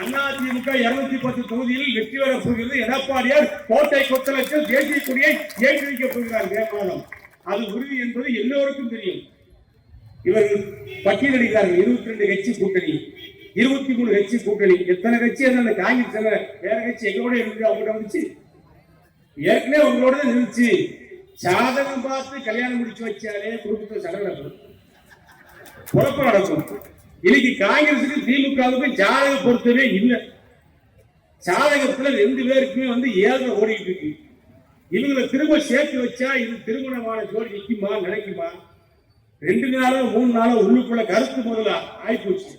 அதிமுக 210 தொகுதியில் வெற்றி பெறப் போகிறது. எடப்பாடியார் கோட்டை கொத்தளத்தில் தேசிய கொடியை ஏற்றி வைக்கப் போகிறார். வேட்பாளர் அது உறுதி என்பது எல்லோருக்கும் தெரியும். இவர்கள் பட்டியலிடுகிறார்கள். 22 கட்சி கூட்டணி, 23 கட்சி கூட்டணி. எத்தனை கட்சி அந்த காங்கிரஸ் வேற கட்சி எங்களோட இருக்கு, அவங்கள்ட்ட வந்துச்சு. ஏற்கனவே உங்களோட நிறுத்தி சாதகம் பார்த்து கல்யாணம் முடிச்சு வச்சாலே குடும்பத்தை சடங்கு குழப்பம் நடக்கும். இன்னைக்கு காங்கிரசுக்கு திமுகவுக்கும் ஜாதக பொறுத்தவே இல்லை. ஜாதகத்துல 2 பேருக்குமே 7 ஓடிட்டு இருக்கு. இவங்களை திரும்ப சேர்த்து வச்சா இது திருமணமான ஜோடி நிற்குமா, நினைக்குமா? 2 நாளோ 3 நாளோ உள்ளுக்குள்ள கருத்து முதலா ஆயிப்போச்சு.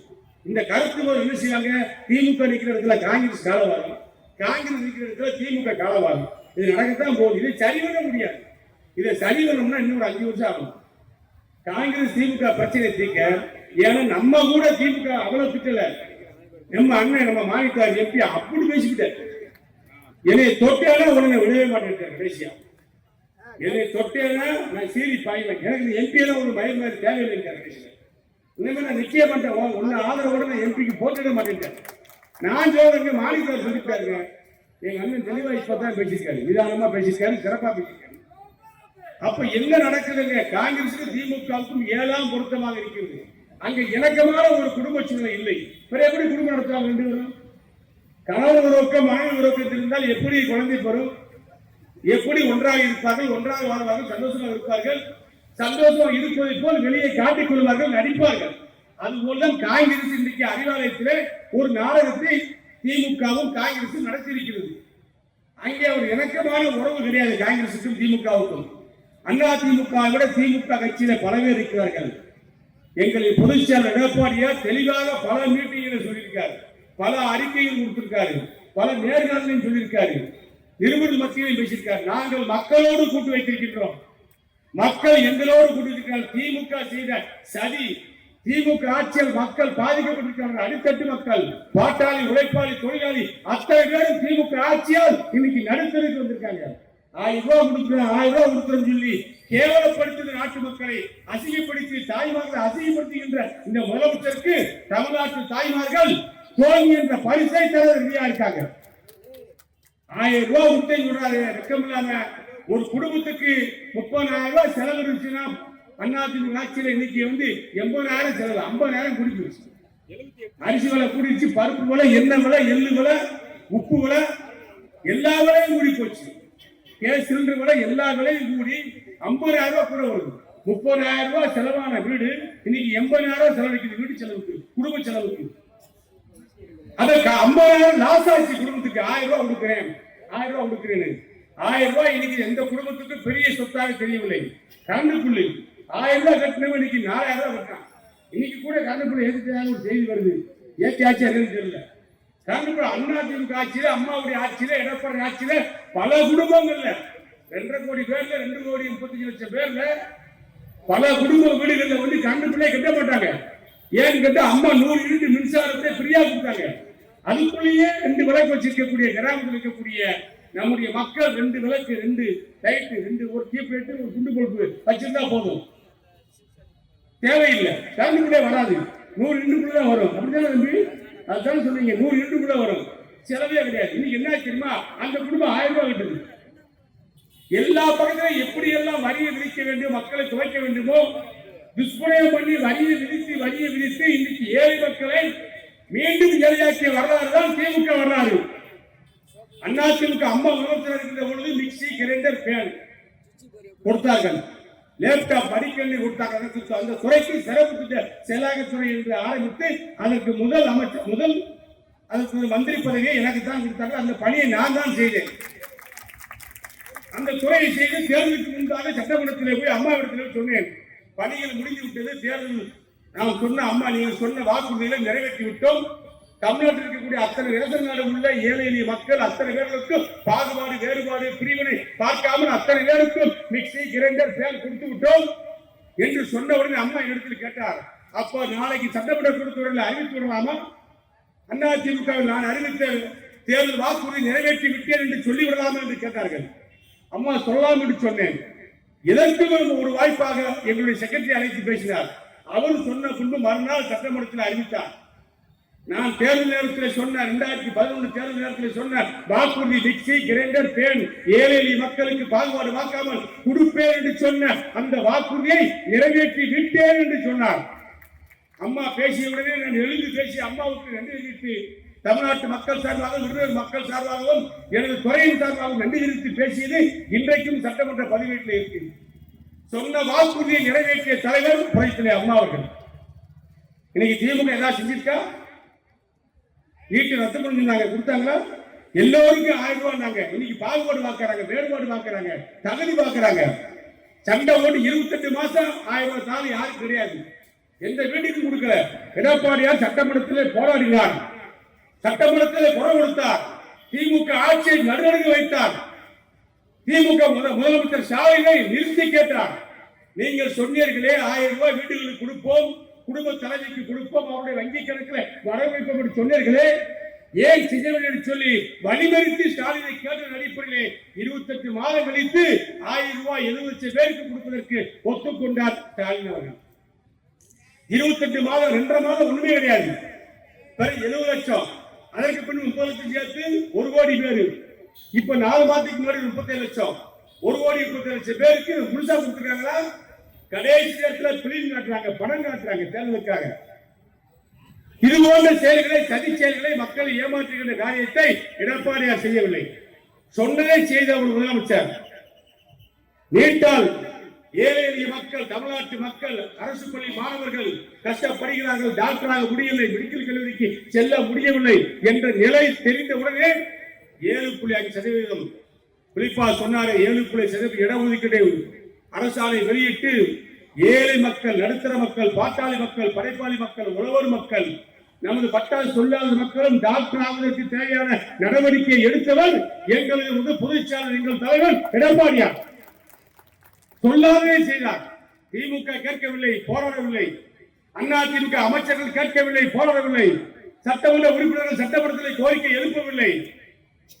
இந்த கருத்து முதல் என்ன செய்வாங்க? திமுக நிற்கிற இடத்துல காங்கிரஸ் காலவாகும், காங்கிரஸ் நிற்கிற இடத்துல திமுக காலவாகும். இது நடக்கத்தான் போகுது. இதை சரி பண்ண முடியாது. இதை சரி பண்ணணும்னா இன்னும் ஒரு 5 வருஷம் ஆகும். காங்கிரஸ் திமுக பிரச்சனை தீர்க்க. ஏன்னா நம்ம கூட திமுக அவ்வளவு திட்டல. நம்ம அண்ணன் நம்ம மாநில எம்பி அப்படி பேசிக்கிட்டார். என்னை தொட்டாலும் உடனே விடவே மாட்டேன். கடைசியா என்னை தொட்டேன்னா நான் சீரி பாய்வேன். எனக்கு எம்பி எல்லாம் ஒரு மயம் மாதிரி தேவையில்லை. கடைசியில் இனிமே நான் நிச்சயம் பண்ணிட்டேன். உன்ன ஆதரவோட நான் எம்பிக்கு போட்டுட மாட்டேன். நான் சொல்றேங்க மாநில சொல்லிட்டாருங்க. எங்க அண்ணன் தெளிவா இப்பதான் பேசியிருக்காரு, நிதானமா பேசியிருக்காரு, சிறப்பா பேசியிருக்காரு. அப்ப என்ன நடக்குதுங்க? காங்கிரசுக்கும் திமுகவுக்கும் 7ஆம் பொருத்தமாக இருக்கிறது. அங்க இணக்கமான ஒரு குடும்ப சூழ்நிலை இல்லை. எப்படி குடும்பம் நடத்துவாங்க? 2 பேரும் கணவன் உறவுக்கம் மனைவி உறவுக்கத்தில் இருந்தால் எப்படி குழந்தை பெறும்? எப்படி ஒன்றாக இருப்பார்கள், ஒன்றாக வாழ்வார்கள், சந்தோஷமாக இருப்பார்கள். சந்தோஷமாக இருப்பதை போல் வெளியே காட்டிக் கொள்வார்கள், நடிப்பார்கள். அதுபோல்தான் காங்கிரஸ் இன்றைக்கு அறிவாலயத்திலே ஒரு நாடகத்தை திமுகவும் காங்கிரசும் நடத்தியிருக்கிறது. அங்கே ஒரு இணக்கமான உறவு கிடையாது காங்கிரசுக்கும் திமுகவுக்கும். அதிமுக விட திமுக கட்சியில பல பேர் இருக்கிறார்கள். எங்களின் பொதுச் செயலர் எடப்பாடியார் தெளிவாக பல மீட்டிங்களை சொல்லியிருக்காரு, பல அறிக்கைகள் கொடுத்திருக்காரு, பல நேர்காணலையும் சொல்லியிருக்காரு, நிருபர் மத்தியிலும் பேசியிருக்காரு. நாங்கள் மக்களோடு கூட்டு வைத்திருக்கின்றோம், மக்கள் எங்களோடு கூட்டியிருக்கிறார்கள். திமுக செய்த சதி, திமுக ஆட்சியில் மக்கள் பாதிக்கப்பட்டிருக்கிறார்கள். அடித்தட்டு மக்கள், பாட்டாளி, உழைப்பாளி, தொழிலாளி அத்தனை பேரும் திமுக ஆட்சியால் இன்னைக்கு நடுத்தருக்கு வந்திருக்காங்க. 1000 ரூபாய் கொடுக்கிறோம், 1000 ரூபாய் கொடுக்கிறோம் சொல்லி கேவலப்படுத்துகிற நாட்டு மக்களை அசிங்கப்படுத்தி தாய்மார்களை அசிங்கப்படுத்துகின்ற இந்த முதலமைச்சருக்கு தமிழ்நாட்டு தாய்மார்கள் தோல்வி என்ற பரிசை தர ரெடியா இருக்காங்க. 1000 ரூபாய் உத்தே சொல்றாரு. வெக்கம் இல்லாம ஒரு குடும்பத்துக்கு 30,000 ரூபாய் செலவு இருந்துச்சுன்னா அதிமுக ஆட்சியில் இன்னைக்கு 80,000 செலவு, 50,000 குடிச்சு. அரிசி விலை கூடிச்சு, பருப்பு விலை, எண்ணெய் விலை, எள்ளு விலை, உப்பு விலை, எல்லா விலையும் கூடி போச்சு. கேஸ் சிலிண்டர் விலை எல்லா விலையும் கூடி 50,000 ரூபாய் கூட வருது. 30,000 ரூபாய் செலவான வீடு இன்னைக்கு 80,000 ரூபாய் செலவழிக்குது வீட்டு செலவுக்கு, குடும்ப செலவுக்கு. அதற்கு 50,000 லாஸ் ஆச்சு குடும்பத்துக்கு. 1000 ரூபாய் கொடுக்கிறேன், 1000 ரூபாய் கொடுக்கிறேன். 1000 ரூபாய் இன்னைக்கு எந்த குடும்பத்துக்கும் பெரிய சொத்தாக தெரியவில்லை. கரண்ட் புள்ளி 1000 ரூபாய் கட்டினவன் இன்னைக்கு 4,000 ரூபாய் கட்டான். இன்னைக்கு கூட கரண்ட் புள்ளி எதுக்கு ஒரு செய்தி வருது, ஏற்றி ஆட்சி தெரியல. அதிமுக ஆட்சியில, அம்மாவுடைய ஆட்சியில, எடப்பாடி ஆட்சியில பல குடும்பங்கள்ல 2.5 கோடி பேர்ல 2,35,00,000 பேர்ல பல குடும்ப வீடுகள்ல கரண்ட் பிள்ளை கட்ட மாட்டாங்க. ஏன்னு கேட்டா அம்மா 100 யூனிட் மின்சாரத்தை ஃப்ரீயா கொடுத்தாங்க. அதுக்குள்ளேயே 2 விளக்கு வச்சிருக்கக்கூடிய கிராமத்தில் இருக்கக்கூடிய நம்முடைய மக்கள் 2 விளக்கு, 2 லைட், 2 ஒரு டியூப் லைட், ஒரு குண்டு பல்பு வச்சிருந்தா போதும், தேவையில்லை. கரண்ட் பிள்ளை வராது. 100 யூனிட் தான் வரும். அப்படித்தானே தம்பி? அதுதான் சொன்னீங்க. 100 யூனிட் கூட வரும், செலவே கிடையாது. இன்னைக்கு என்ன தெரியுமா? அந்த குடும்பம் 1000 ரூபாய் கட்டுது. எல்லா பக்கத்திலும் எப்படி எல்லாம் வரியை விதிக்க வேண்டும், மக்களை துவைக்க வேண்டுமோ துஷ்பிரயோகம் பண்ணி வரியை விதித்து இன்னைக்கு ஏழை மக்களை மீண்டும் ஏழையாக்கிய வரலாறு தான் திமுக வரலாறு. அதிமுக அம்மா முதலமைச்சர் இருக்கின்ற பொழுது மிக்சி, கிரைண்டர், ஃபேன் கொடுத்தார்கள், லேப்டாப் படிக்கல்வி கொடுத்தாங்க. அந்த துறைக்கு சிறப்பு திட்ட செயலாக்கத்துறை என்று ஆரம்பித்து அதற்கு முதல் அமைச்சர் அதற்கு மந்திரி பதவியை எனக்கு தான் கொடுத்தாங்க. அந்த பணியை நான் தான் செய்தேன். அந்த துறையை செய்து தேர்தலுக்கு முன்பாக சட்டமன்றத்தில் போய் அம்மாவிடத்தில் சொன்னேன், பணிகள் முடிந்து விட்டது, தேர்தல் நாம் சொன்ன அம்மா நீங்கள் சொன்ன வாக்குறுதிகளை நிறைவேற்றி விட்டோம். தமிழ்நாட்டில் இருக்கக்கூடிய அத்தனை ரேஷன் கார்டு உள்ள ஏழை எளிய மக்கள் அத்தனை பேர்களுக்கும் பாகுபாடு, வேறுபாடு, பிரிவினை பார்க்காமல் அத்தனை பேருக்கும் மிக்சி, கிரைண்டர், ஃபேன் கொடுத்து விட்டோம் என்று சொன்ன உடனே அம்மா இடத்தில் கேட்டார், அப்போ நாளைக்கு சட்டமன்ற கூட்டத்தொடரில் அறிவித்து விடலாமா? அதிமுக நான் அறிவித்த தேர்தல் வாக்குறுதி நிறைவேற்றி விட்டேன் என்று சொல்லிவிடலாமா என்று கேட்டார்கள். அம்மா சொல்லலாம் என்று சொன்னேன். இதற்கு ஒரு வாய்ப்பாக எங்களுடைய செக்ரட்டரி அழைத்து பேசினார். அவர் சொன்ன பின்பு மறுநாள் சட்டமன்றத்தில் அறிவித்தார். நான் தேர்தல் நேரத்தில் சொன்ன 2011 தேர்தல் நேரத்தில் சொன்ன வாக்குறுதி மிக்சி கிரைண்டர் பேன் ஏழை எளிய மக்களுக்கு பாகுபாடு பார்க்காமல் கொடுப்பேன் என்று சொன்ன அந்த வாக்குறுதியை நிறைவேற்றி விட்டேன் என்று சொன்னார். அம்மா பேசிய உடனே நான் எழுந்து பேசி அம்மாவுக்கு நன்றி தெரிவித்து தமிழ்நாட்டு மக்கள் சார்பாகவும் விருதுநகர் மக்கள் சார்பாகவும் எனது துறையின் சார்பாகவும் நன்றி தெரிவித்து பேசியது இன்றைக்கும் சட்டமன்ற பதிவேட்டில் இருக்கு. சொன்ன வாக்குறுதியை நிறைவேற்றிய தலைவர் புரட்சித் அம்மா அவர்கள். இன்னைக்கு திமுக ஏதாவது செஞ்சிருக்கா? வீட்டு ரத்து பண்ணிருந்தாங்க, கொடுத்தாங்களா? எல்லோருக்கும் 1000 ரூபாய். இன்னைக்கு பாகுபாடு பார்க்கறாங்க, வேறுபாடு பார்க்கறாங்க, தகுதி பார்க்கறாங்க. சண்டை ஓட்டு 28 மாசம் 1000 ரூபாய் தாலி யாரும் கிடையாது, எந்த வீட்டுக்கும் கொடுக்கல. எடப்பாடியார் சட்டமன்றத்தில் போராடினார், சட்டமன்றத்தில் குரல் கொடுத்தார், திமுக ஆட்சியை நடுநடுங்க வைத்தார். திமுக முதலமைச்சர் ஸ்டாலினை நிறுத்தி கேட்டார். நீங்கள் சொன்னீர்களே 1000 ரூபாய் வீடுகளுக்கு கொடுப்போம், குடும்ப தலைவிக்கு கொடுப்போம், அவருடைய வங்கி கணக்கில் வரவைப்போம் என்று சொன்னீர்களே, ஏன் செய்யவில்லை என்று சொல்லி வழிமறித்து ஸ்டாலினை கேட்ட அடிப்படையிலே 28 மாதம் கழித்து 1000 ரூபாய் 70 லட்சம் பேருக்கு கொடுப்பதற்கு ஒத்துக்கொண்டார் ஸ்டாலின் அவர்கள். 28 மாதம் 2.5 மாதம் ஒண்ணுமே கிடையாது, 70 லட்சம். அதற்கு பின் 30 லட்சம் சேர்த்து 1 கோடி பேரு. இப்ப 4 மாதத்துக்கு முன்னாடி 37 லட்சம், 1 கோடி 37 லட்சம் பேருக்கு முழுசா கொடுத்துருக்காங்களா? கடைசி நேரத்தில் பிலிம் காட்டுறாங்க, பணம் காட்டுறாங்க தேர்தலுக்காக. இது போன்ற செயல்களை, சதி செயல்களை, மக்களை ஏமாற்றுகின்ற காரியத்தை எடப்பாடியார் செய்யவில்லை. சொன்னதை செய்த ஒரு முதலமைச்சர். நீட்டால் ஏழை எளிய மக்கள், தமிழ்நாட்டு மக்கள், அரசு பள்ளி மாணவர்கள் கஷ்டப்படுகிறார்கள், டாக்டராக முடியவில்லை, மெடிக்கல் கல்லூரிக்கு செல்ல முடியவில்லை என்ற நிலை தெரிந்த உடனே 7.5% குறிப்பா சொன்னாரு. 7.5% இடஒதுக்கீடு அரசாணை வெளியிட்டு ஏழை மக்கள், நடுத்தர மக்கள், பாட்டாளி மக்கள், படைப்பாளி மக்கள், உழவர் மக்கள், நமது பட்டாளி சொல்லாத மக்களும் டாக்டர் ஆவதற்கு தேவையான நடவடிக்கையை எடுத்தவர் எங்களது பொதுச்செயலாளர், எங்கள் தலைவர் எடப்பாடியார். சொல்லாதே செய்தார். திமுக கேட்கவில்லை, போராடவில்லை. அதிமுக அமைச்சர்கள் கேட்கவில்லை, போராடவில்லை. சட்டமன்ற உறுப்பினர்கள் சட்டமன்றத்தில் கோரிக்கை எழுப்பவில்லை.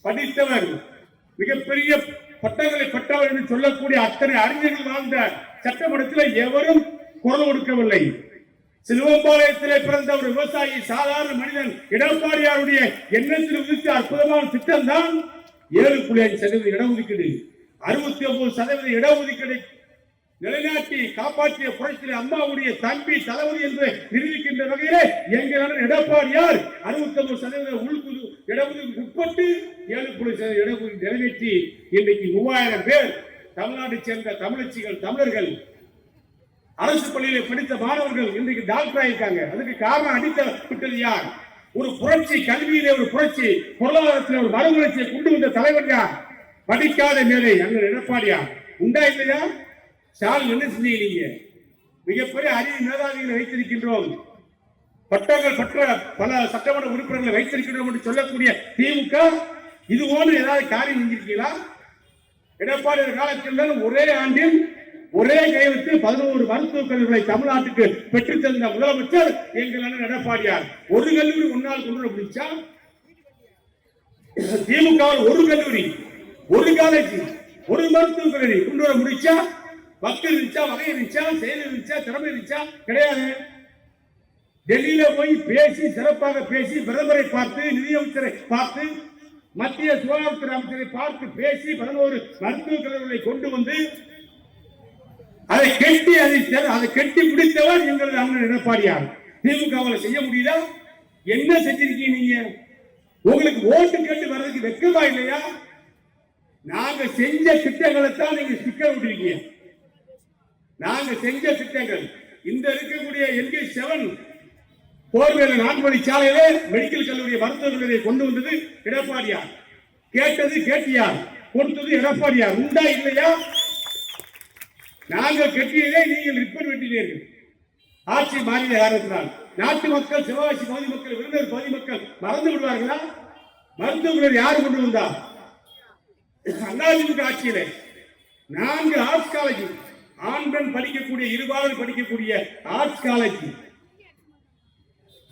படித்தவர், மிகப்பெரிய பட்டங்களை பெற்றவர் என்று சொல்லக்கூடிய அத்தனை அறிஞர்கள் வாழ்ந்த சட்டமன்றத்தில் எவரும் குரல் கொடுக்கவில்லை. சிலுவம்பாளையத்திலே பிறந்த ஒரு விவசாயி, சாதாரண மனிதன் எடப்பாடியாருடைய எண்ணத்தில் உதித்த அற்புதமான திட்டம் தான் 7.5% இடஒதுக்கீடு. 69% இடஒதுக்கீடு நிலைநாட்டி காப்பாற்றிய புரட்சி அம்மாவுடைய தம்பி தளபதி என்று நிரூபிக்கின்ற வகையிலே எங்கள் எடப்பாடியார் 69% இடஒதுக்கீடு உட்பட்டு 7.5% இடஒதுக்கீடு நிறைவேற்றி இன்றைக்கு 3000 பேர் தமிழ்நாட்டை சேர்ந்த தமிழச்சிகள், தமிழர்கள், அரசு பள்ளியிலே படித்த மாணவர்கள் இன்றைக்கு டாக்டர் ஆயிருக்காங்க. அதுக்கு காரணம் அடித்த விட்டது யார்? ஒரு புரட்சி, கல்வியிலே ஒரு புரட்சி, பொருளாதாரத்தில் ஒரு மறுமலர்ச்சியை கொண்டு வந்த தலைவர் யார்? படிக்காத மேலே எங்கள் எடப்பாடியார். உண்டா இல்லையா? ஸ்டாலின் என்ன செஞ்சீங்க? மிகப்பெரிய அறிவு மேதாவிகளை வைத்திருக்கின்றோம், பட்டங்கள் பெற்ற பல சட்டமன்ற உறுப்பினர்களை வைத்திருக்கின்றோம் என்று சொல்லக்கூடிய திமுக இது போன்று ஏதாவது காரியம் செஞ்சிருக்கீங்களா? எடப்பாடியார் காலத்தில் ஒரே ஆண்டில் ஒரே கையெழுத்து 11 மருத்துவக் கல்லூரிகளை தமிழ்நாட்டுக்கு பெற்றுத் தந்த முதலமைச்சர் எங்கள் எடப்பாடியார். ஒரு கல்லூரி ஒன்னால் கொண்டு வர முடிச்சா? திமுக ஒரு கல்லூரி, ஒரு காலேஜ், ஒரு மருத்துவக் கல்லூரி கொண்டு வர முடிச்சா? பக்தி இருந்துச்சா, வகை இருந்துச்சா, செயல் இருந்துச்சா, திறமை இருந்துச்சா? கிடையாது. டெல்லியில போய் பேசி, சிறப்பாக பேசி, பிரதமரை பார்த்து, நிதியமைச்சரை பார்த்து, மத்திய சுகாதாரத்துறை அமைச்சரை பார்த்து பேசி 11 மருத்துவக் கல்லூரிகளை கொண்டு வந்து அதை கெட்டி பிடித்தவர் எங்களது அண்ணன் எடப்பாடியார். திமுக செய்ய முடியல. என்ன செஞ்சிருக்கீங்க நீங்க? உங்களுக்கு ஓட்டு கேட்டு வர்றதுக்கு வெக்கமா இல்லையா? நாங்க செஞ்ச திட்டங்களை தான் நீங்க ஸ்டிக்கர் விட்டுருக்கீங்க. நாங்க செஞ்ச திட்டங்கள் இந்த இருக்கக்கூடிய NK7 போர்வேல 4 வழி சாலையில மெடிக்கல் கல்லூரி, மருத்துவக் கல்லூரியை கொண்டு வந்தது எடப்பாடியார். கேட்டது கேட்டியார், கொடுத்தது எடப்பாடியார். உண்டா இல்லையா? நாங்கள் கட்டியதை நீங்கள் ரிப்பன் வெட்டினீர்கள். ஆட்சி மாறிய காரணத்தினால் நாட்டு மக்கள், சிவகாசி பகுதி மக்கள், விருதுநகர் பகுதி மக்கள் மறந்து விடுவார்களா? மருத்துவக் கல்லூரி யார் கொண்டு வந்தா? அதிமுக ஆட்சியிலே 4 ஆர்ட்ஸ் காலேஜ், ஆண் பெண் படிக்கக்கூடிய, இருபாலர் படிக்கக்கூடிய ஆர்ட்ஸ் காலேஜ்,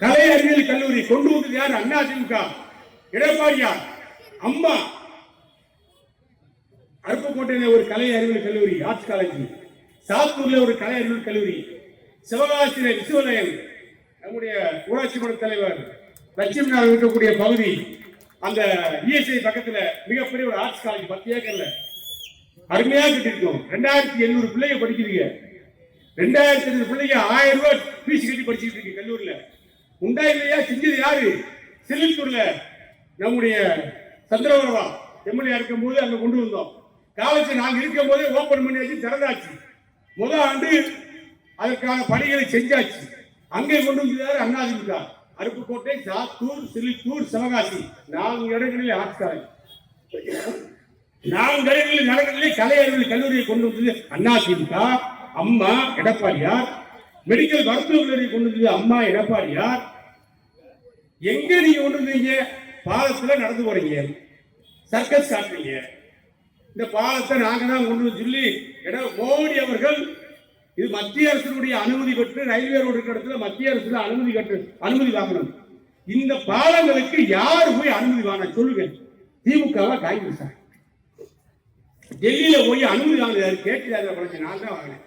கலை அறிவியல் கல்லூரி கொண்டு வந்தது யார்? அதிமுக, எடப்பாடியார். அம்மா அருப்புக்கோட்டையில ஒரு கலை அறிவியல் கல்லூரி, ஆர்ட்ஸ் காலேஜ், சாத்தூர்ல ஒரு கலை அறிவியல் கல்லூரி, சிவகாசியில விசுவலயம், நம்முடைய ஊராட்சி மன்ற தலைவர் லட்சுமி நகர் இருக்கக்கூடிய பகுதி அந்த இஎஸ்ஐ பக்கத்துல மிகப்பெரிய ஒரு ஆர்ட்ஸ் காலேஜ் 10 ஏக்கர்ல அருமையா கட்டிருக்கோம். 2700 பிள்ளைங்க படிக்கிறீங்க. 2700 பிள்ளைங்க 1000 ரூபாய் ஃபீஸ் கட்டி படிச்சுட்டு இருக்கு கல்லூரியில. உண்டா இல்லையா? செஞ்சது யாரு? சிலித்தூர்ல நம்முடைய சந்திரவரவா எம்எல்ஏ இருக்கும் போது அங்க கொண்டு வந்தோம். காலேஜ் நாங்க இருக்கும் போதே ஓபன் பண்ணியாச்சு, திறந்தாச்சு. முதல் ஆண்டு அதற்கான பணிகளை செஞ்சாச்சு. அங்கே கொண்டு வந்தாரு அண்ணாதிமுக. அருப்புக்கோட்டை, சாத்தூர், சிலித்தூர், சிவகாசி 4 இடங்களில் ஆர்ட்ஸ் காலேஜ், 4 இடங்களில் நகரங்களிலே கலை அறிவியல் கல்லூரியை கொண்டு வந்தது அதிமுக. அம்மா எடப்பாடியார். மெடிக்கல் மருத்துவ கல்லூரியை கொண்டு வந்தது அம்மா எடப்பாடியார். எங்க நீங்க கொண்டு வந்தீங்க? பாலத்துல நடந்து போறீங்க, சர்க்கஸ் காட்டுறீங்க. இந்த பாலத்தை நாங்க தான் கொண்டு வந்து சொல்லி மோடி அவர்கள் இது மத்திய அரசுடைய அனுமதி பெற்று ரயில்வே ரோடு இருக்கிற இடத்துல மத்திய அரசு அனுமதி வாங்கணும். இந்த பாலங்களுக்கு யாரு போய் அனுமதி வாங்க சொல்லுங்க? திமுகவா காங்கிரஸா? டெல்லியில போய் அனுமதி வாங்கினாரு, கேட்டு நான் தான் வாங்கினேன்.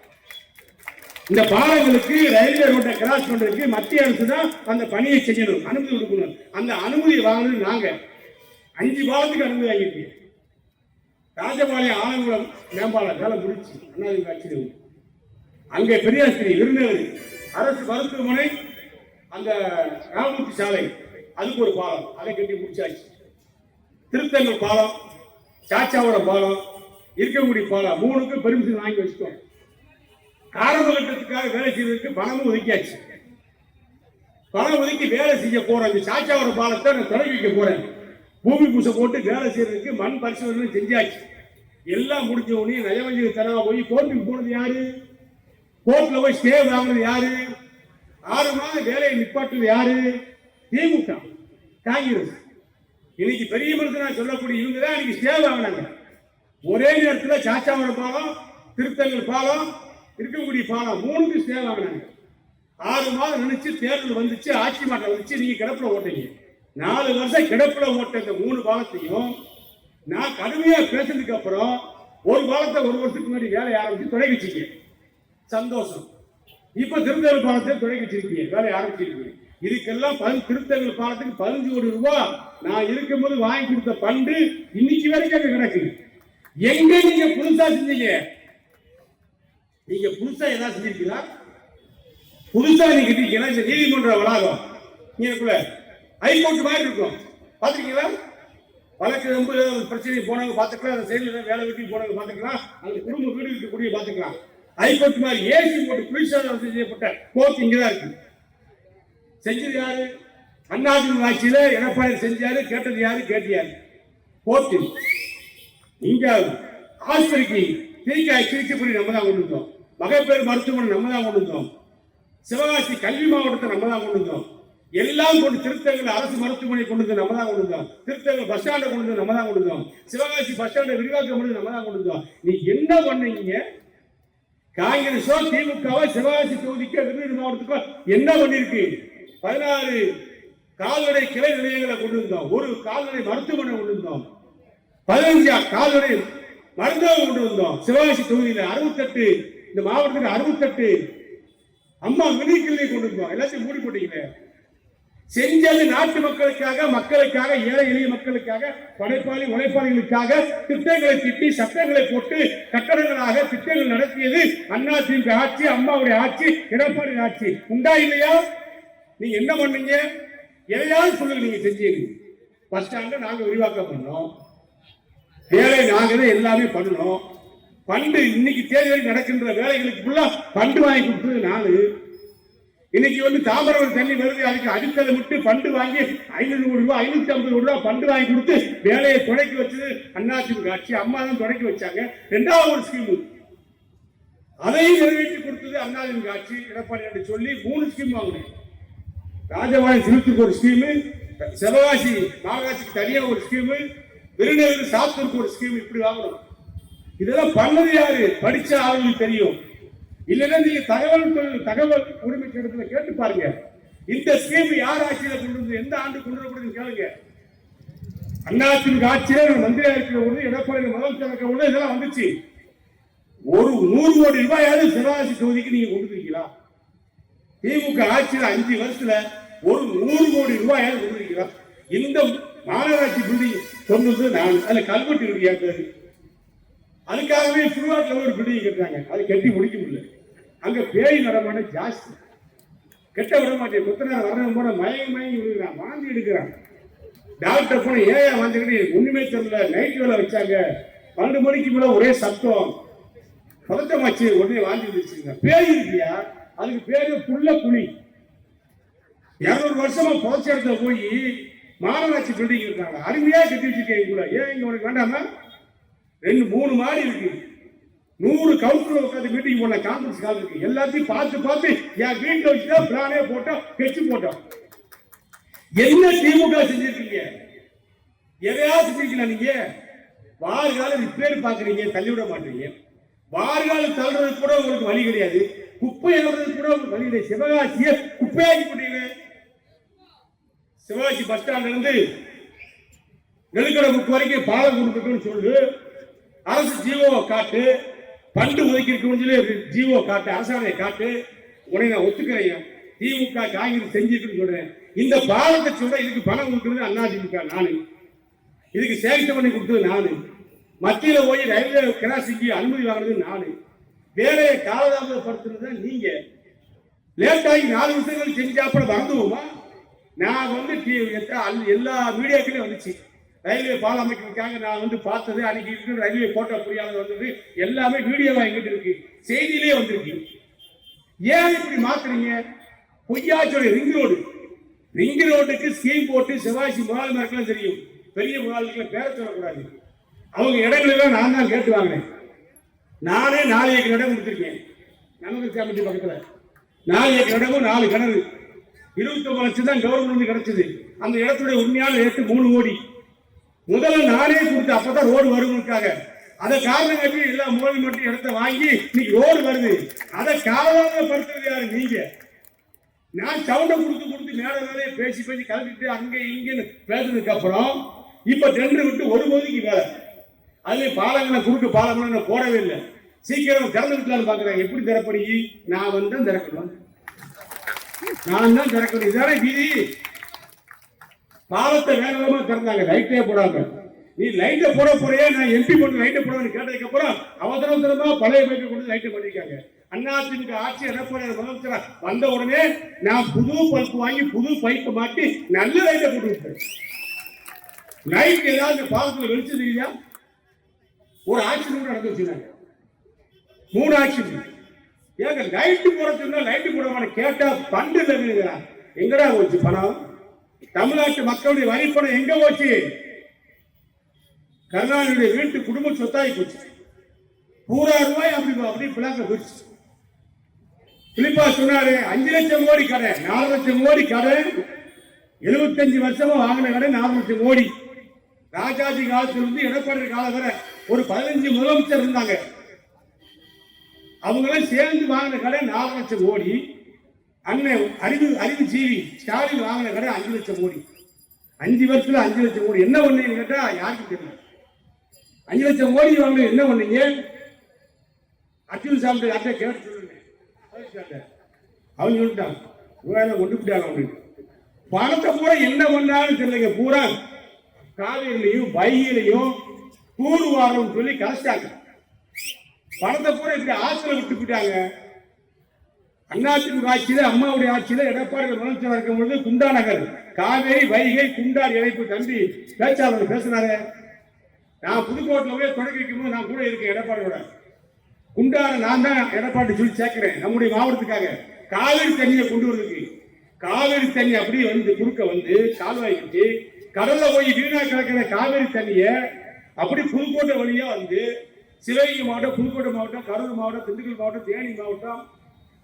இந்த பாலங்களுக்கு ரயில்வே ரோட்டை கிராஸ் பண்றதுக்கு மத்திய அரசு தான் அந்த பணியை செய்யணும், அனுமதி கொடுக்கணும். அந்த அனுமதி வாங்கணும். நாங்க 5 பாலத்துக்கு அனுமதி வாங்கியிருக்கீங்க. ராஜபாளையம் ஆலங்குளம் மேம்பாலம் வேலை முடிச்சு அண்ணாதிமுக ஆட்சி. அங்கே பெரியாஸ்திரி விருந்தவர் அரசு மருத்துவமனை, அந்த ராமூர்த்தி சாலை, அதுக்கு ஒரு பாலம், அதை கட்டி முடிச்சாச்சு. திருத்தங்கல் பாலம், சாச்சாவரம் பாலம், இருக்கக்கூடிய பாலம் 3க்கும் பெர்மிஷன் வாங்கி வச்சுட்டோம். ஆரம்ப கட்டத்துக்காக வேலை செய்வதற்கு பணமும் ஒதுக்கியாச்சு. பணம் ஒதுக்கி வேலை செய்ய போறேன். இந்த சாச்சாவரம் பாலத்தை நான் தொடங்கி வைக்க போறேன். பூமி பூசை போட்டு வேலை செய்யறதுக்கு மண் பரிசோதனை செஞ்சாச்சு. எல்லாம் முடிஞ்ச உடனே நயவஞ்சக தரவா போய் கோர்ட்டுக்கு போனது யாரு? கோர்ட்ல போய் ஸ்டே வாங்கினது யாரு? 6 மாதம் வேலையை நிப்பாட்டுறது யாரு? திமுக, காங்கிரஸ். இன்னைக்கு பெரிய மனுஷனா சொல்லக்கூடிய இவங்க தான் இன்னைக்கு ஸ்டே வாங்கினாங்க. ஒரே நேரத்தில் சாச்சாவரம் பாலம், திருத்தங்கல் பாலம், இருக்கக்கூடிய பாலம் 3க்கு ஸ்டே வாங்கினாங்க. 6 மாதம் நினைச்சு தேர்தல் வந்துச்சு, ஆட்சி மாற்றம் வந்துச்சு, நீங்க கிடப்புல ஓட்டீங்க. 4 வருஷம் கிடப்புல ஓட்ட இந்த 3 பாலத்தையும் நான் கடுமையா பேசுறதுக்கு அப்புறம் ஒரு பாலத்தை 1 வருஷத்துக்கு முன்னாடி வேலையை ஆரம்பிச்சு தொடங்கி வச்சிருக்கீங்க. சந்தோஷம். இப்ப திருத்தங்கல் பாலத்தை தொடங்கி வச்சிருக்கீங்க, வேலையை ஆரம்பிச்சிருக்கீங்க. இதுக்கெல்லாம் திருத்தங்கல் பாலத்துக்கு 15 கோடி ரூபாய் நான் இருக்கும்போது வாங்கி கொடுத்த பண்டு இன்னைக்கு வரைக்கும் அங்க கிடக்கு. எங்க நீங்க புதுசா செஞ்சீங்க? நீங்க புதுசா ஏதாவது செஞ்சிருக்கீங்களா? புதுசா நீங்க கட்டிருக்கீங்களா? இந்த நீதிமன்ற வளாகம் நீங்களுக்குள்ள ஹைகோர்ட் மாதிரி இருக்கும், பாத்துருக்கீங்களா? வழக்கு ரொம்ப பிரச்சனை போனவங்க பாத்துக்கலாம், அந்த சைடுல வேலை வெட்டி போனவங்க பாத்துக்கலாம், அந்த குடும்ப வீடு இருக்கக்கூடிய பாத்துக்கலாம். ஹைகோர்ட் மாதிரி ஏசி போட்டு புலிசார் செய்யப்பட்ட கோர்ட் இங்கதான் இருக்கு. செஞ்சது யாரு? அதிமுக ஆட்சியில எடப்பாடி செஞ்சாரு. கேட்டது யாரு? கேட்டியாரு கோர்ட்டு. இங்க ஆஸ்பத்திரிக்கு சிகிச்சைப்படி நம்ம தான் கொண்டு வந்தோம். மகப்பேறு மருத்துவமனை நம்ம தான் கொண்டு வந்தோம். சிவகாசி கல்வி மாவட்டத்தை நம்ம தான் கொண்டு வந்தோம். எல்லாம் கொண்டு திருத்தங்கல் அரசு மருத்துவமனை கொண்டு வந்து நம்ம தான் கொண்டு வந்தோம். திருத்தங்கல் பஸ் ஸ்டாண்டை கொண்டு வந்து நம்ம தான் கொண்டு வந்தோம். சிவகாசி பஸ் ஸ்டாண்டை விரிவாக்கம் பண்ணி நம்ம தான் கொண்டு வந்தோம். நீ என்ன பண்ணீங்க? காங்கிரஸோ திமுகவோ சிவகாசி தொகுதிக்கோ விருதுநகர் மாவட்டத்துக்கோ என்ன பண்ணிருக்கு? 16 கால்நடை கிளை நிலையங்களை கொண்டு வந்தோம். ஒரு கால்நடை மருத்துவமனை கொண்டு வந்தோம். 15 கால்நடை மருத்துவம் கொண்டு வந்தோம். சிவகாசி தொகுதியில் 68, இந்த மாவட்டத்துக்கு 68 அம்மா மினிக்கிளை கொண்டு வந்தோம். எல்லாத்தையும் மூடி போட்டீங்க. செஞ்சது நாட்டு மக்களுக்காக, ஏழை எளிய மக்களுக்காக, படைப்பாளி உழைப்பாளிகளுக்காக திட்டங்களை திட்டி சட்டங்களை போட்டு கட்டடங்களாக திட்டங்கள் நடத்தியது அதிமுக ஆட்சி, அம்மாவுடைய ஆட்சி, எடப்பாடி ஆட்சி. உண்டா இல்லையா? நீங்க என்ன பண்ணீங்க? எதையாவது சொல்லுங்க. நீங்க செஞ்சீங்க. பஸ் ஸ்டாண்டை நாங்க விரிவாக்கம் பண்ணோம். வேலை நாங்க எல்லாமே பண்ணணும். பண்டு இன்னைக்கு தேர்தல் நடக்கின்ற வேலைகளுக்கு பண்டு வாங்கி கொடுத்தது நானு. இன்னைக்கு தாமிரபரணி தண்ணி வருது, அதுக்கு அடித்தலை விட்டு பண்டு வாங்கி 500 கோடி ரூபாய் 550 கோடி ரூபாய் பண்டு வாங்கி கொடுத்து வேலையை தொடக்கி வச்சது அதிமுக ஆட்சி. அம்மா தான் தொடக்கி வச்சாங்க. 2வது ஒரு ஸ்கீம் அதையும் நிறைவேற்றி கொடுத்தது அதிமுக ஆட்சி, எடப்பாடி என்று சொல்லி 3 ஸ்கீம் வாங்கினேன். ராஜபாளையம் சிலுத்துக்கு ஒரு ஸ்கீமு, சிவகாசி மாகாட்சிக்கு தனியா ஒரு ஸ்கீமு, விருதுநகர் சாத்தூருக்கு ஒரு ஸ்கீம், இப்படி வாங்கணும். இதெல்லாம் பண்ணது யாரு? படிச்ச ஆளுங்களுக்கு தெரியும். இல்லைன்னா நீங்க தகவல் உரிமை சட்டத்துல கேட்டு பாருங்க. இந்த ஸ்கீம் யார் ஆட்சியில கொண்டு வந்து எந்த ஆண்டு கொண்டு வரப்படுது கேளுங்க. அதிமுக ஆட்சியில மந்திரியா இருக்கிற பொழுது, எடப்பாடி முதலமைச்சர் இருக்கிற பொழுது இதெல்லாம் வந்துச்சு. ஒரு 100 கோடி ரூபாயாவது சிவகாசி தொகுதிக்கு நீங்க கொண்டு இருக்கீங்களா? திமுக ஆட்சியில 5 வருஷத்துல ஒரு 100 கோடி ரூபாயாவது கொண்டு இருக்கிறான். இந்த மாநகராட்சி பில்டிங் சொன்னது நான் அதுல கல்வெட்டு கேட்காது. அதுக்காகவே சுடுகாட்டில் ஒரு பில்டிங் கட்டுறாங்க. அது கட்டி முடிக்க முடியல. அங்க பேய் நடமாட்டம் ஜாஸ்தி. கெட்ட விட மாட்டேன். கொத்தனார் வரணும் போன மயங்கி விடுறான், வாந்தி எடுக்கிறான். டாக்டர் போன ஏயா வாந்திக்கிட்டு ஒண்ணுமே தெரியல. நைட் வேலை வச்சாங்க. 12 மணிக்கு மேல ஒரே சத்தம் பதட்டமாச்சு. உடனே வாந்தி வச்சுருங்க. பேய் இருக்கியா? அதுக்கு பேரு புள்ள புலி. 200 வருஷமா புதைச்ச இடத்துல போய் மாநகராட்சி பில்டிங் இருக்காங்க. அருமையா கட்டி வச்சிருக்கேன் கூட. ஏன் இங்க உனக்கு வேண்டாமா? 2-3 மாடி இருக்கு. 100 கவுன்சிலர் உட்காந்து மீட்டிங் போன கான்ஃபரன்ஸ் கால் இருக்கு. எல்லாத்தையும் பார்த்து என் வீட்டில் வச்சுதான் பிளானே போட்டோம், கெச்சு போட்டோம். என்ன திமுக செஞ்சிருக்கீங்க? எதையாவது செஞ்சிருக்கீங்களா? நீங்க வார்கால ரிப்பேர் பாக்குறீங்க, தள்ளிவிட மாட்டீங்க. வார்கால தள்ளுறதுக்கு கூட உங்களுக்கு வழி கிடையாது. குப்பை எழுதுறதுக்கு கூட உங்களுக்கு வழி கிடையாது. சிவகாசியை குப்பையாக்கி போட்டீங்க. சிவகாசி பஸ் ஸ்டாண்ட்ல இருந்து நெருக்கடை புக் வரைக்கும் பாலம் கொடுக்கணும்னு சொல்லு. அரசு ஜீவோ காட்டு, பண்டு ஒதுக்கி இருக்குன்னு சொல்லி ஜீவோ காட்டு, அரசாணையை காட்டு. உடனே நான் ஒத்துக்கிறேன். திமுக காங்கிரஸ் செஞ்சுட்டு சொல்றேன். இந்த பாலத்தை சொல்ற இதுக்கு பணம் கொடுக்கிறது அதிமுக. நானு இதுக்கு சேகரித்து பண்ணி கொடுத்தது நானு. மத்தியில போய் ரயில்வே கிராசிக்கு அனுமதி வாங்கினது நானு. வேலையை காலதாமதப்படுத்துறது நீங்க. லேட்டாகி 4 விஷயங்கள் செஞ்சாப்பட மறந்துவோமா? நான் எல்லா மீடியாக்களையும் வந்துச்சு. ரயில்வே பாலம் அமைக்கிறதுக்காக நான் பார்த்தது அன்னைக்கு இருக்கு. ரயில்வே போட்டோ புரியாத வந்தது எல்லாமே வீடியோவா எங்கிட்ட இருக்கு, செய்தியிலே வந்திருக்கு. ஏன் இப்படி மாத்துறீங்க? பொய்யாச்சோட ரிங் ரோடுக்கு ஸ்கீம் போட்டு சிவாஜி முதலாளிமாருக்கெல்லாம் தெரியும். பெரிய முதலாளிகளை பேர சொல்லக்கூடாது. அவங்க இடங்களெல்லாம் நான் தான் கேட்டு வாங்கினேன். நானே 4 ஏக்கர் இடம் கொடுத்துருக்கேன். நமக்கு கமிட்டி பக்கத்துல 4 ஏக்கர் இடமும் 4 கிணறு 29 லட்சம் தான் கவர்மெண்ட் கிடைச்சது. அந்த இடத்துடைய உண்மையான ரேட்டு 3 கோடி. முதல்ல நானே கொடுத்து அப்பதான் ரோடு வருவதற்காக. அதை காரணம் காட்டி எல்லா மூலம் மட்டும் இடத்தை வாங்கி இன்னைக்கு ரோடு வருது. அதை காலதாமதப்படுத்துறது யாரு? நீங்க. நான் சவுண்டை கொடுத்து மேலே பேசி கலந்துட்டு அங்க இங்கன்னு பேசுறதுக்கு அப்புறம் இப்ப டெண்டர் விட்டு ஒரு பகுதிக்கு மேல அதுல பாலங்களை குறுக்கு பாலங்களை போடவே இல்லை. சீக்கிரம் திறந்து விட்டாலும் பாக்குறேன். எப்படி திறப்படி? நான் தான் திறக்கணும். நான் தான் திறக்கணும். இதானே வீதி. பாலத்தை வேகமா திறந்தாங்க, லைட்டே போடாம. நீ லைட்டை போட போறியே, நான் எம்பி பண்ணி லைட்டை போடணும்னு கேட்டதுக்கு அப்புறம் அவசரமா பழைய பைப்பை கொண்டு லைட்டை பண்ணிருக்காங்க. அதிமுக ஆட்சி எடப்பாடி முதலமைச்சர் வந்த உடனே நான் புது பல்ப் வாங்கி புது பைப்பை மாட்டி நல்ல லைட்டை போட்டு விட்டேன். லைட் ஏதாவது பாலத்தில் வெளிச்சது இல்லையா? ஒரு ஆக்சிடென்ட் நடந்து வச்சுருந்தாங்க. 3 ஆக்சிடென்ட். ஏங்க லைட்டு போட சொன்னா லைட்டு போட கேட்டா பண்டு இல்லைங்களா? எங்கடா போச்சு பணம்? தமிழ்நாட்டு மக்களுடைய வரி பணம் எங்க போச்சு? கருணாநிதியுடைய வீட்டு குடும்ப சொத்தாகி போச்சு. பூரா ரூபாய் அப்படி பிளாக்க போச்சு. பிலிப்பா சொன்னாரு 5 லட்சம் கோடி கடை, 4 லட்சம் கோடி கடை, 75 வருஷமா வாங்கின கடை 4 லட்சம் கோடி. ராஜாஜி காலத்துல இருந்து எடப்பாடி காலம் வரை ஒரு 15 முதலமைச்சர் இருந்தாங்க. அவங்க எல்லாம் சேர்ந்து வாங்கின கடை 4 லட்சம் கோடி. அண்ணன் அறிவு ஜீவி ஸ்டாலின் வாங்கின கடை 5 லட்சம் கோடி. 5 வருஷத்துல 5 லட்சம் கோடி. என்ன பண்ணீங்க கேட்டா யாருக்கும் தெரியல. 5 லட்சம் கோடி வாங்க என்ன பண்ணீங்க? அர்ஜுன் சாமி யார்கிட்ட கேட்டு சொல்லுங்க. அவங்க சொல்லிட்டாங்க கொண்டுட்டாங்க. பணத்தை பூரா என்ன பண்ணாலும் தெரியலங்க. பூரா காவிரிலையும் வைகையிலையும் தூர்வாரம் சொல்லி கலைச்சிட்டாங்க. பணத்தை பூரா இப்படி ஆசிரியர் விட்டு போயிட்டாங்க. அதிமுக ஆட்சியில, அம்மாவுடைய ஆட்சியில எடப்பாடி முதலமைச்சர் இருக்கும் பொழுது குண்டா நகர் காவேரி வைகை குண்டார் இணைப்பு தம்பி பேச்சாளர் பேசினாரு. நான் புதுக்கோட்டையில போய் தொடங்கி வைக்கும் போது நான் கூட இருக்கேன். எடப்பாடியோட குண்டார நான் தான் எடப்பாடி சொல்லி சேர்க்கிறேன். நம்முடைய மாவட்டத்துக்காக காவிரி தண்ணியை கொண்டு வரதுக்கு. காவிரி தண்ணி அப்படியே குறுக்க கால்வாய் கட்டி கடல்ல போய் வீணா கிடக்கிற காவிரி தண்ணிய அப்படி புதுக்கோட்டை வழியா சிவகங்கை மாவட்டம், புதுக்கோட்டை மாவட்டம், கரூர் மாவட்டம், திண்டுக்கல் மாவட்டம், தேனி மாவட்டம்,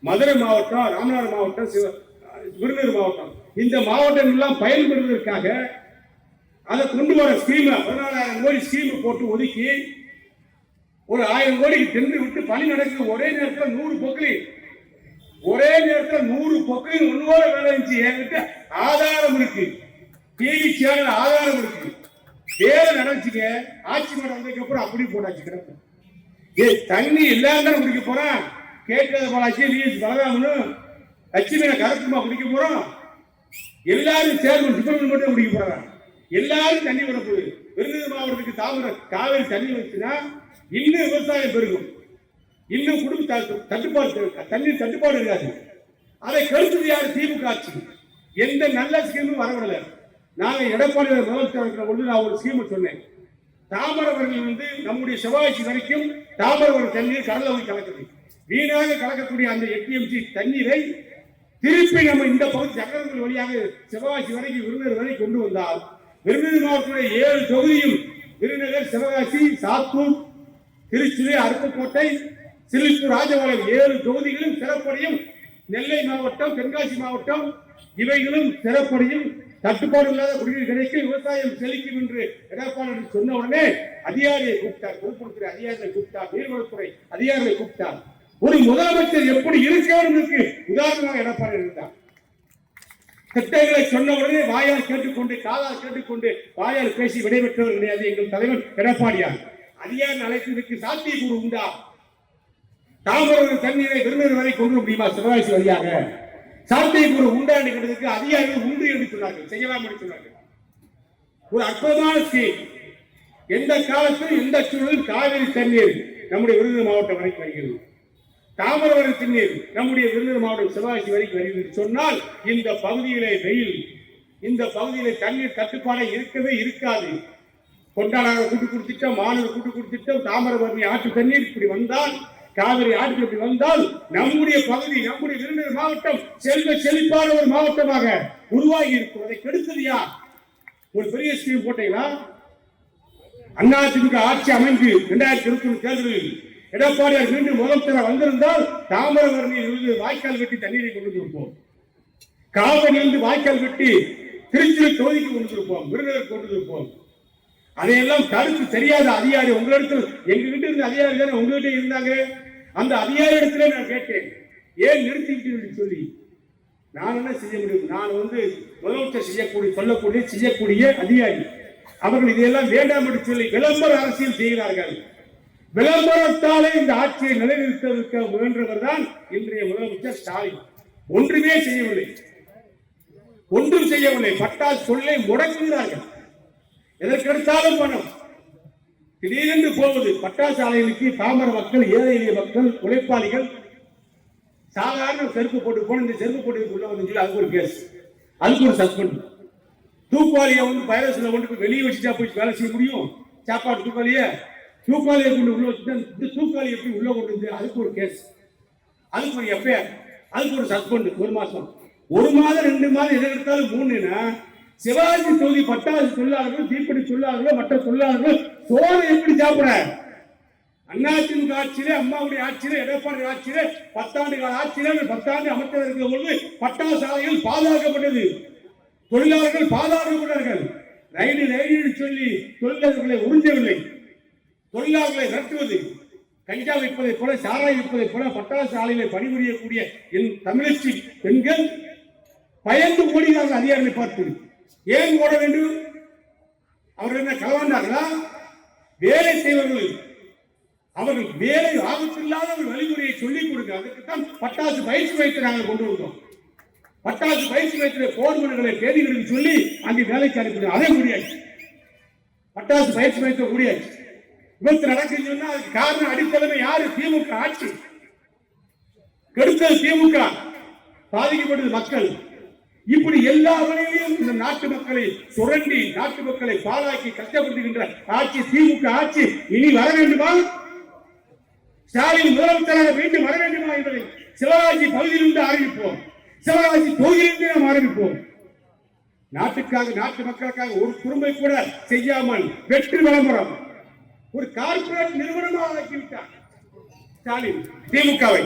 மதுரை மாவட்டம், ராமநாதபுரம் மாவட்டம், விருதுநகர் மாவட்டம், இந்த மாவட்டம் எல்லாம் பயன்படுவதற்காக அதை கொண்டு வர ஸ்கீம் 14,000 கோடி ஸ்கீம் போட்டு ஒதுக்கி ஒரு 1000 கோடிக்கு டெண்டர் விட்டு பணி நடக்குது. ஒரே நேரத்தில் 100 பொக்களின் ஒன்னோட வேலை இருந்துச்சு. என்கிட்ட ஆதாரம் இருக்கு, டிவி சேனல் ஆதாரம் இருக்கு. வேலை நடந்துச்சுங்க. ஆட்சி மேடம் வந்ததுக்கு அப்புறம் அப்படி போட்டாச்சு கிடப்பு. தண்ணி எல்லாரும் தானே குடிக்க போறான். கேட்காத போலாச்சு. பலராமனு லட்சுமி கருத்துமா குடிக்க போறோம். எல்லாரும் சேர்ந்து டிபார்ட்மெண்ட் மட்டும் முடிக்க போறாங்க. எல்லாரும் தண்ணி வரப்போகுது. விருதுநகர் மாவட்டத்துக்கு தாமிர காவிரி தண்ணி வச்சுன்னா இன்னும் விவசாயம் பெருகும், இன்னும் குடும்ப தட்டுப்பாடு தண்ணீர் தட்டுப்பாடு இருக்காது. அதை கருத்து யாரு? திமுக ஆட்சி. எந்த நல்ல ஸ்கீமும் வரவில்லை. நாங்க எடப்பாடி முதலமைச்சர் இருக்கிற பொழுது நான் ஒரு ஸ்கீம் சொன்னேன். தாமிரவர்கள் நம்முடைய சிவாஜி வரைக்கும் தாமிரவர்கள் தண்ணீர் கடலை போய் கலக்குது. வீணாக கலக்கக்கூடிய அந்த 8 MT தண்ணீரை திருப்பி நம்ம இந்த பகுதி சக்கரங்கள் வழியாக சிவகாசி வரைக்கும் விருதுநகர் வரை கொண்டு வந்தால் விருதுநகர் மாவட்டத்துடைய 7 தொகுதியும் விருதுநகர், சிவகாசி, சாத்தூர், திருச்சி, அருப்புக்கோட்டை, சிலிப்பூர், ராஜபாளையம் 7 தொகுதிகளும் சிறப்படையும். நெல்லை மாவட்டம், தென்காசி மாவட்டம் இவைகளும் சிறப்படையும். தட்டுப்பாடு இல்லாத குடிநீர் கிடைக்கும், விவசாயம் செழிக்கும் என்று எடப்பாடி சொன்ன உடனே அதிகாரியை கூப்பிட்டார், பொதுப்பணித்துறை அதிகாரிகளை கூப்பிட்டார், நீர்வளத்துறை அதிகாரிகளை கூப்பிட்டார். ஒரு முதலமைச்சர் எப்படி இருக்கிறவர்களுக்கு உதாரணமாக எடப்பாடி இருந்தார். திட்டங்களை சொன்ன உடனே வாயால் கேட்டுக்கொண்டு, காதால் கேட்டுக்கொண்டு, வாயால் பேசி விடைபெற்றவர் கிடையாது எங்கள் தலைவர் எடப்பாடியார். அதிகாரி அழைத்ததற்கு சாத்தியக்கூறு உண்டா? தாமிரபரணி தண்ணீரை விருதுநகர் வரை கொண்டு முடியுமா? சிவகாசி வழியாக சாத்தியக்கூறு உண்டா என்று அதிகாரிகள் உண்டு என்று சொன்னார்கள், செய்யலாம் என்று சொன்னார்கள். ஒரு அற்புதமான ஸ்கீம். எந்த காலத்தில் எந்த சூழலில் காவிரி தண்ணீர் நம்முடைய விருதுநகர் மாவட்டம் வரைக்கும் வருகிறது, தாமிரபரணி தண்ணீர் நம்முடைய விருதுநகர் மாவட்டம் சிவகாசி வரைக்கும் வருகிறது சொன்னால் இந்த பகுதியிலே வெயில், இந்த பகுதியிலே தண்ணீர் தட்டுப்பாடே இருக்கவே இருக்காது. கொண்டாடாத கூட்டு குடித்திட்டம், மாணவர் கூட்டு குடித்திட்டம், தாமிரபரணி ஆற்று தண்ணீர் இப்படி வந்தால், காவிரி ஆற்று இப்படி வந்தால் நம்முடைய பகுதி, நம்முடைய விருதுநகர் மாவட்டம் செல்வ செழிப்பான ஒரு மாவட்டமாக உருவாகி இருக்கும். அதை கெடுத்தது யார்? ஒரு பெரிய ஸ்கீம் போட்டீங்களா? அதிமுக ஆட்சி அமைந்து 2021 தேர்தலில் எடப்பாடியார் மீண்டும் முதலமைச்சராக வந்திருந்தால் தாமிரபரணியில் வாய்க்கால் வெட்டி தண்ணீரை கொண்டு வந்திருப்போம், காவிரியிலிருந்து வாய்க்கால் வெட்டி திருச்சி தொகுதிக்கு கொண்டு வந்திருப்போம், விருதுநகர் கொண்டு வந்திருப்போம். அதையெல்லாம் தடுத்து தெரியாத அதிகாரி உங்களிடத்தில், எங்ககிட்ட இருந்த அதிகாரி தானே உங்ககிட்ட இருந்தாங்க. அந்த அதிகாரி இடத்துல நான் கேட்டேன், ஏன் நிறுத்திவிட்டு சொல்லி. நான் என்ன செய்ய முடியும்? நான் முதலமைச்சர் செய்யக்கூடிய அதிகாரி. அவர்கள் இதையெல்லாம் வேண்டாம் என்று சொல்லி விளம்பர அரசியல் செய்கிறார்கள். விளம்பரத்தாலே இந்த ஆட்சியை நிலைநிறுத்த முயன்றவர் தான் இன்றைய முதலமைச்சர் ஸ்டாலின். ஒன்றுமே செய்யவில்லை, ஒன்றும் செய்யவில்லை. பட்டாசு சொல்லை முடக்குகிறார்கள். எதற்கெடுத்தாலும் பணம் திடீரென்று போவது. பட்டாசு ஆலைகளுக்கு பாமர மக்கள், ஏழை எளிய மக்கள், உழைப்பாளிகள் சாதாரண செருப்பு போட்டு போன, இந்த செருப்பு போட்டு உள்ள வந்து அதுக்கு ஒரு கேஸ், அதுக்கு ஒரு சஸ்பெண்ட். தூக்குவாளியை பைரஸ்ல கொண்டு வெளியே வச்சுட்டா போய் வேலை செய்ய முடியும்? சாப்பாடு தூக்குவாளியை கொண்டு உள்ள வச்சுட்டா இந்த தூக்குவாளி எப்படி உள்ள கொண்டு வந்து அதுக்கு ஒரு கேஸ், அதுக்கு ஒரு எஃப்ஐஆர், அதுக்கு ஒரு சஸ்பெண்ட். 1 மாசம், 1 மாதம் 2 மாதம் எதை எடுத்தாலும் 3ன்னா சிவாஜி தொகுதி பட்டாசு தொழிலாளர்கள், தீப்பெட்டி தொழிலாளர்கள், மற்ற தொழிலாளர்கள் சோறு எப்படி சாப்பிட? அதிமுக ஆட்சியிலே, அம்மாவுடைய ஆட்சியிலே, எடப்பாடி ஆட்சியிலே 10 ஆண்டு கால ஆட்சியிலே 10 ஆண்டு அமைச்சர் இருக்கிற பொழுது பட்டாசு ஆலைகள் பாதுகாக்கப்பட்டது, தொழிலாளர்கள் பாதுகாக்கப்பட்டார்கள். ரயில் சொல்லி தொழிலாளர்களை உறிஞ்சவில்லை. தொழிலாளர்களை விரட்டுவது, கஞ்சா வைப்பதை போல, சாராய் வைப்பதை போல பட்டாசு ஆலைகளை பணிபுரியக்கூடிய என் தமிழச்சி பெண்கள் பயந்து ஓடினார்கள் அதிகாரிகளை பார்த்து. ஏன் ஓட வேண்டும்? அவர்கள் என்ன களவாண்டார்களா? வேலை செய்வர்கள், அவர்கள் வேலை ஆபத்தில்லாத ஒரு வழிமுறையை சொல்லிக் கொடுங்க. அதுக்குத்தான் பட்டாசு பயிற்சி மையத்தை நாங்கள் கொண்டு வந்தோம். பட்டாசு பயிற்சி மையத்திலே போர்மன்களை தேதிகளுக்கு சொல்லி அங்கே வேலைக்கு அனுப்பினோம். அதே முடியாச்சு. பட்டாசு பயிற்சி மையத்தை முடியாச்சு. விபத்து நடக்குன்னு சொன்னா அதுக்கு காரணம் அடித்தளமே யாரு? திமுக ஆட்சி. கெடுத்தது திமுக, பாதிக்கப்பட்டது மக்கள். இப்படி எல்லா வழியிலும் இந்த நாட்டு மக்களை சுரண்டி, நாட்டு மக்களை பாழாக்கி கஷ்டப்படுத்துகின்ற ஆட்சி திமுக ஆட்சி இனி வர வேண்டுமா? ஸ்டாலின் முதலமைச்சராக மீண்டும் வர வேண்டுமா என்பதை சிவகாசி பகுதியிலிருந்து ஆரம்பிப்போம், சிவகாசி தொகுதியிலிருந்து நாம் ஆரம்பிப்போம். நாட்டுக்காக, நாட்டு மக்களுக்காக ஒரு குறும்பை கூட செய்யாமல் வெற்றி விளம்பரம் ஒரு கார்பரேட் நிறுவனமாக ஆக்கிவிட்டார் ஸ்டாலின். திமுகவை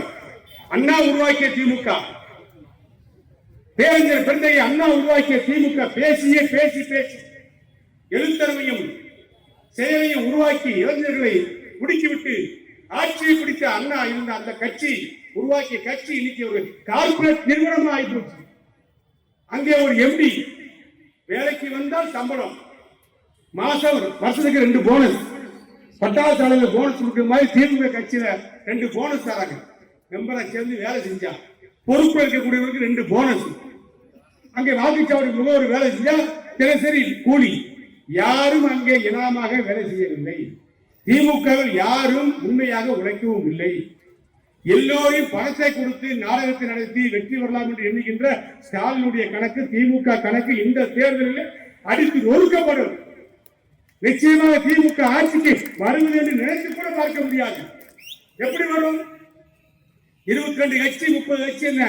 அண்ணா உருவாக்கிய திமுக, பேரறிஞர் பெருந்தகை அண்ணா உருவாக்கிய திமுக பேசியே பேசி பேசி எழுத்தரமையும் செயலையும் உருவாக்கி இளைஞர்களை முடுக்கிவிட்டு ஆட்சியை பிடித்த அண்ணா இருந்த அந்த கட்சி, உருவாக்கிய கட்சி இன்னைக்கு ஒரு கார்பரேட் நிறுவனமாக ஆகிப்போச்சு. அங்கே ஒரு எம்டி வேலைக்கு வந்தால் சம்பளம், மாசம் வருஷத்துக்கு 2 போனஸ், பட்டாசு ஆலையில போனஸ் கொடுக்கிற மாதிரி திமுக கட்சியில 2 போனஸ் தராங்க. மெம்பரா சேர்ந்து வேலை செஞ்சா பொறுப்பு இருக்கக்கூடியவருக்கு 2 போனஸ். அங்கே வாக்குச்சாவடி முகவர் வேலை செஞ்சா தினசரி கூலி. யாரும் அங்கே இனாமாக வேலை செய்யவில்லை. திமுகவில் யாரும் உண்மையாக உழைக்கவும் இல்லை. எல்லோரையும் பணத்தை கொடுத்து நாடகத்தை நடத்தி வெற்றி வரலாம் என்று எண்ணுகின்ற ஸ்டாலினுடைய கணக்கு, திமுக கணக்கு இந்த தேர்தலில் அடித்து ஒதுக்கப்படும். நிச்சயமாக திமுக ஆட்சிக்கு வருவது என்று நினைத்து கூட பார்க்க முடியாது. எப்படி வரும்? 22 கட்சி 30 கட்சி என்ன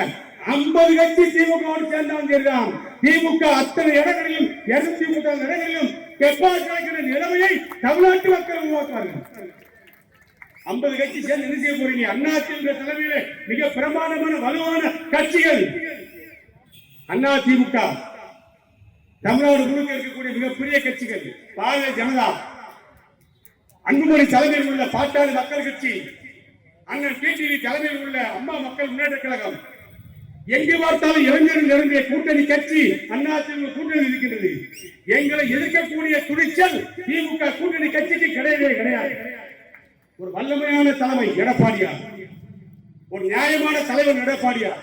50 கட்சி திமுக சேர்ந்தாலும் சரிதான். திமுக அத்தனை இடங்களிலும் 230 இடங்களிலும் கெப்பாசிட்டி நிலைமையை தமிழ்நாட்டு மக்கள் உருவாக்குவார்கள். 50 கட்சி சேர்ந்து என்ன செய்ய போறீங்க? அதிமுக தலைமையிலே மிக பிரமாண்டமான வலுவான கட்சிகள் அதிமுக, தமிழ்நாடு முழுக்க இருக்கக்கூடிய மிகப்பெரிய கட்சிகள் பாரதிய ஜனதா, அன்புமணி தலைமையில் உள்ள பாட்டாளி மக்கள் கட்சி, அண்ணன் டிடிவி தலைமையில் உள்ள அம்மா மக்கள் முன்னேற்ற கழகம், எங்கு பார்த்தாலும் இளைஞர்கள் நிரம்பிய கூட்டணி கட்சி அதிமுக கூட்டணி இருக்கின்றது. எங்களை எதிர்க்கக்கூடிய துணிச்சல் திமுக கூட்டணி கட்சிக்கு கிடையவே கிடையாது. ஒரு வல்லமையான தலைமை எடப்பாடியார், ஒரு நியாயமான தலைவர் எடப்பாடியார்,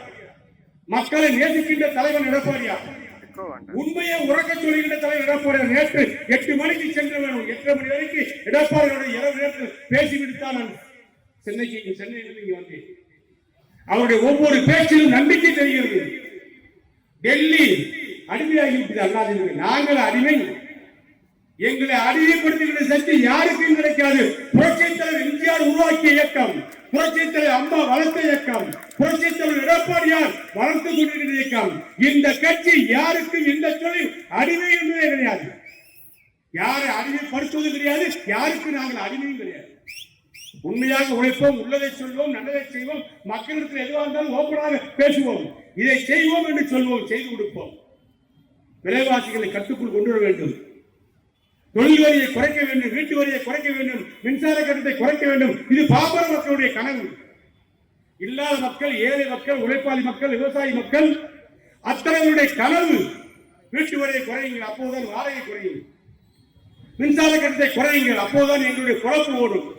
மக்களை நேசிக்கின்ற தலைவர் எடப்பாடியார், உண்மையை உறக்க சொல்லுகின்ற தலைவர் எடப்பாடியார். நேற்று 8 மணிக்கு சென்று வேணும், 8:30 மணி வரைக்கும் எடப்பாடியோட இரவு நேரத்தில் பேசிவிட்டு தான் நான் சென்னையில் இங்க வந்தேன். அவருடைய ஒவ்வொரு பேச்சிலும் நம்பிக்கை தெரிகிறது. டெல்லி அடிமையாகிவிட்டது அண்ணாதிமுக. நாங்கள் அடிமை. எங்களை அடிமைப்படுத்துகின்ற சக்தி யாருக்கும் கிடைக்காது. புரட்சித் தலைவர் எம்ஜிஆர் உருவாக்கிய இயக்கம், புரட்சித் தலைவர் அம்மா வளர்த்த இயக்கம், புரட்சித் தலைவர் எடப்பாடியார் வளர்த்து கொண்டிருக்கிற இயக்கம். இந்த கட்சி யாருக்கும் எந்த சொல்லில் அடிமை என்பதே கிடையாது. யாரை அடிமைப்படுத்துவது கிடையாது, யாருக்கு நாங்கள் அடிமையும் கிடையாது. உண்மையாக உழைப்போம், உள்ளதை சொல்வோம், நல்லதை செய்வோம், மக்களுக்கு எதுவாக இருந்தாலும் ஓப்பனாக பேசுவோம், இதை செய்வோம் என்று சொல்வோம், செய்து கொடுப்போம். விலைவாசிகளை கட்டுக்குள் கொண்டு வர வேண்டும், தொழில் வரியை குறைக்க வேண்டும், வீட்டு வரியை குறைக்க வேண்டும், மின்சார கட்டணத்தை குறைக்க வேண்டும். இது பாமர மக்களுடைய கனவு. இல்லாத மக்கள், ஏழை மக்கள், உழைப்பாளி மக்கள், விவசாயி மக்கள் அத்தனைவருடைய கனவு. வீட்டு வரியை குறையுங்கள், அப்போதுதான் வாடகை குறையும். மின்சார கட்டணத்தை குறையுங்கள், அப்போதுதான் எங்களுடைய குழப்பு ஓடும்.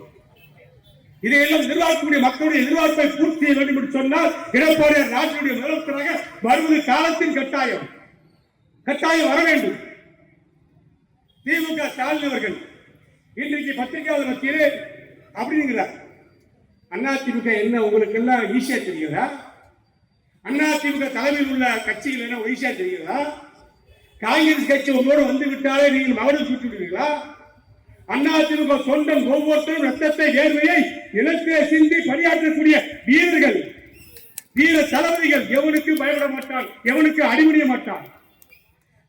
இதையெல்லாம் எதிர்பார்க்கக்கூடிய மக்களுடைய எதிர்பார்ப்பை பூர்த்தி செய்ய வேண்டும் என்று சொன்னால் எடப்பாடியார் நாட்டினுடைய முதலமைச்சராக வருவது காலத்தின் கட்டாயம். கட்டாயம் வர வேண்டும். திமுக ஸ்டாலின் அவர்கள் இன்றைக்கு பத்திரிகையாளர் மத்தியிலே அப்படிங்கிறார். அதிமுக என்ன உங்களுக்கு எல்லாம் ஈஸியா தெரிகிறதா? அதிமுக தலைமையில் உள்ள கட்சிகள் என்ன ஈஸியா தெரிகிறதா? காங்கிரஸ் கட்சி உங்களோடு வந்து விட்டாலே நீங்கள் மகனும் சுட்டு விடுவீங்களா? அதிமுக சொந்தம் ஒவ்வொருத்தரும் ரத்தத்தை வேர்வையை இலக்கை சிந்தி பணியாற்றக்கூடிய வீரர்கள், வீர தளபதிகள். எவனுக்கு பயப்பட மாட்டான், எவனுக்கு அடிபடிய மாட்டான்.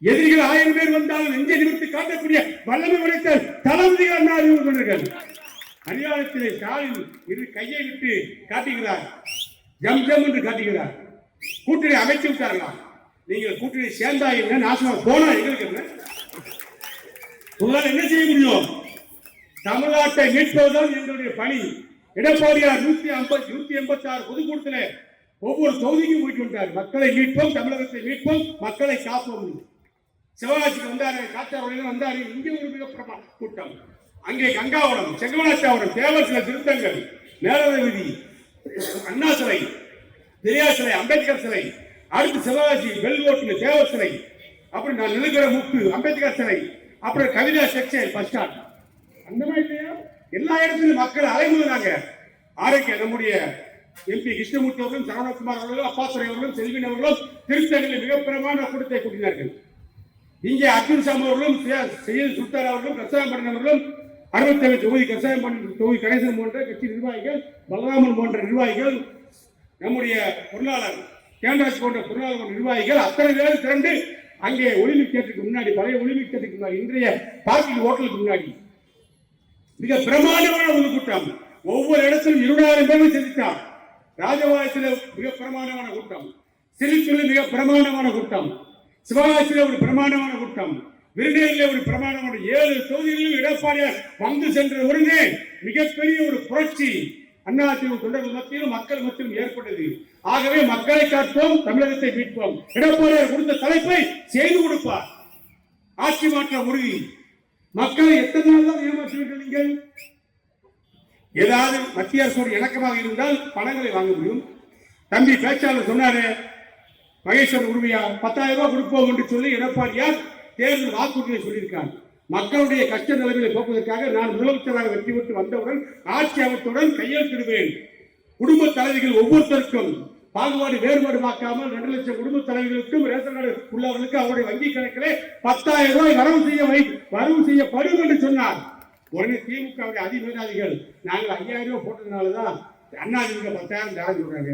எதிரிகள் 1000 பேர் வந்தாலும் நெஞ்சை நிமிர்த்தி காட்டக்கூடிய வல்லமை உடைத்த தளபதிகள் அதிமுக. ஹரியானத்திலே ஸ்டாலின் இரு கையை விட்டு காட்டுகிறார், ஜம் ஜம் என்று காட்டுகிறார். கூட்டணி அமைச்சு விட்டார்களா? நீங்கள் கூட்டணி சேர்ந்தா என்ன, நாசமா போனா எங்களுக்கு என்ன? உங்களால் என்ன செய்ய முடியும்? தமிழ்நாட்டை மீட்பதுதான் எங்களுடைய பணி. எடப்பாடியார் 186 பொதுக்கூட்டத்தில் ஒவ்வொரு தொகுதிக்கும் போயிட்டு வந்தார். மக்களை மீட்போம், தமிழகத்தை மீட்போம், மக்களை காப்போம். சிவகாசிக்கு வந்தாரு, காட்டாரோடையில வந்தாரு. இங்கே ஒரு மிகப்பிரமான கூட்டம். அங்கே கங்காவரம், செங்கமலாச்சாவரம், தேவர் சில திருத்தங்கள், மேலவை விதி, அண்ணா சிலை, பெரியார் சிலை, அம்பேத்கர் சிலை, அடுத்து சிவகாசி பெல்வோட்டில் தேவர் சிலை, அப்புறம் நான் நிலுக்கிற முக்கு அம்பேத்கர் சிலை, அப்புறம் கவிதா செக்ஷன் பஸ் ஸ்டாண்ட். அந்த மாதிரி எல்லா இடத்திலும் மக்கள் அலைமுறாங்க. ஆரோக்கிய நம்முடைய எம்பி கிருஷ்ணமூர்த்தி அவர்களும், சரவணகுமார் அவர்களும், அப்பாத்துறை அவர்களும், செல்வின் அவர்களும் திருத்தணியில் மிக பிரமாண்ட கூட்டத்தை கூட்டினார்கள். இங்கே அர்ஜுன் சாம் அவர்களும், செய்யல் சுல்தான் அவர்களும், கசாயம்படன் அவர்களும், 67 தொகுதி கசாயம்படன் தொகுதி கணேசன் போன்ற கட்சி நிர்வாகிகள், பலராமன் போன்ற நிர்வாகிகள், நம்முடைய பொருளாளர் கேண்டராஜ் போன்ற பொருளாளர் நிர்வாகிகள் அத்தனை பேரும் திரண்டு அங்கே ஒலிம்பிக் தியேட்டருக்கு முன்னாடி, பழைய ஒலிம்பிக் தியேட்டருக்கு முன்னாடி, இன்றைய பார்க்கிங் ஹோட்டலுக்கு முன்னாடி மிக பிரமாண்டமான ஒரு கூட்டம். ஒவ்வொரு இடத்திலும் 20,000 பேர் சந்தித்தார். ராஜபாளையத்தில் மிக பிரமாண்டமான கூட்டம், சிலிச்சூரில் மிக பிரமாண்டமான கூட்டம், சிவகாசியில் ஒரு பிரமாண்டமான கூட்டம், விருதுநகரில் ஒரு பிரமாண்டமான 7 தொகுதிகளிலும் எடப்பாடியார் வந்து சென்ற உடனே மிகப்பெரிய ஒரு புரட்சி அதிமுக தொண்டர்கள் மத்தியிலும் மக்கள் மத்தியிலும் ஏற்பட்டது. ஆகவே மக்களை காப்போம், தமிழகத்தை மீட்போம். எடப்பாடியார் கொடுத்த தலைப்பை செய்து கொடுப்பார். ஆட்சி மாற்ற உறுதி. மக்களை எத்தனை நாள் தான் ஏமாற்றுவீர்கள் நீங்கள்? ஏதாவது மத்திய அரசோடு இணக்கமாக இருந்தால் பணங்களை வாங்க முடியும். தம்பி பேச்சாளர் சொன்னாரு, மகேஸ்வரன் உரிமையா 10,000 ரூபாய் கொடுப்போம் என்று சொல்லி எடப்பாடியார் தேர்தல் வாக்குறுதியை சொல்லியிருக்காங்க. மக்களுடைய கஷ்ட நிலைமையை போக்குவதற்காக நான் முதலமைச்சராக வெற்றி பெற்று வந்தவுடன் ஆட்சி அமைத்துடன் கையெழுத்திடுவேன். குடும்ப தலைவிகள் ஒவ்வொருத்தருக்கும் பாகுபாடு வேறுபாடு பார்க்காமல் 2 லட்சம் குடும்ப தலைவர்களுக்கும் ரேஷன் கார்டு உள்ளவர்களுக்கு அவருடைய வங்கி கணக்கிலே 10,000 ரூபாய் வரவு செய்யப்படும் என்று சொன்னார். உடனே திமுக அதிகாரிகள் நாங்கள் 5,000 ரூபாய் போட்டதுனாலதான் அண்ணா திமுக 10,000 தரம் சொல்றாங்க.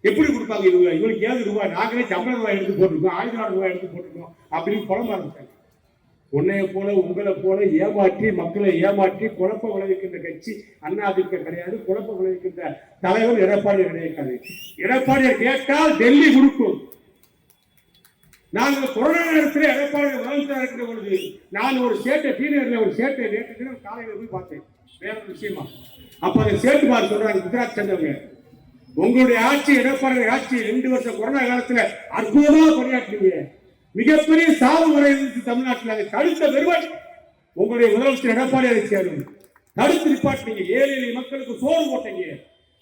எப்படி கொடுப்பாங்க இவங்களுக்கு 7 ரூபாய், நாங்களே 50 ரூபாய் எடுத்து போட்டிருக்கோம், 1,000 ரூபாய் எடுத்து போட்டிருக்கோம் அப்படின்னு புலம்ப ஆரம்பிச்சாங்க. உன்னைய போல உங்களை போல ஏமாற்றி மக்களை ஏமாற்றி குழப்ப விளைவிக்கின்ற கட்சி அதிமுக கிடையாது. குழப்ப விளைவிக்கின்ற தலைவர் எடப்பாடியார் கிடையாது. எடப்பாடியார் கேட்டால் டெல்லி கொடுக்கும். நாங்கள் கொரோனா நேரத்தில் எடப்பாடியார் முதலமைச்சராக இருக்கிற பொழுது நான் ஒரு சேட்டை டீனர்ல ஒரு சேட்டை நேற்று காலையில் போய் பார்த்தேன். வேற விஷயமா அப்ப அந்த சேட்டு பார் சொல்றாங்க குஜராத் சேர்ந்தவங்க, உங்களுடைய ஆட்சி எடப்பாடியார் ஆட்சி 2 வருஷம் கொரோனா காலத்துல அற்புதமா பணியாற்றுவீங்க, மிகப்பெரிய சாவு முறை இருந்துச்சு தமிழ்நாட்டில், அதை தடுத்த பெருமாள் உங்களுடைய முதலமைச்சர் எடப்பாடியாரை சேரும். தடுத்து நிப்பாட்டினீங்க. 7 மக்களுக்கு சோறு போட்டீங்க,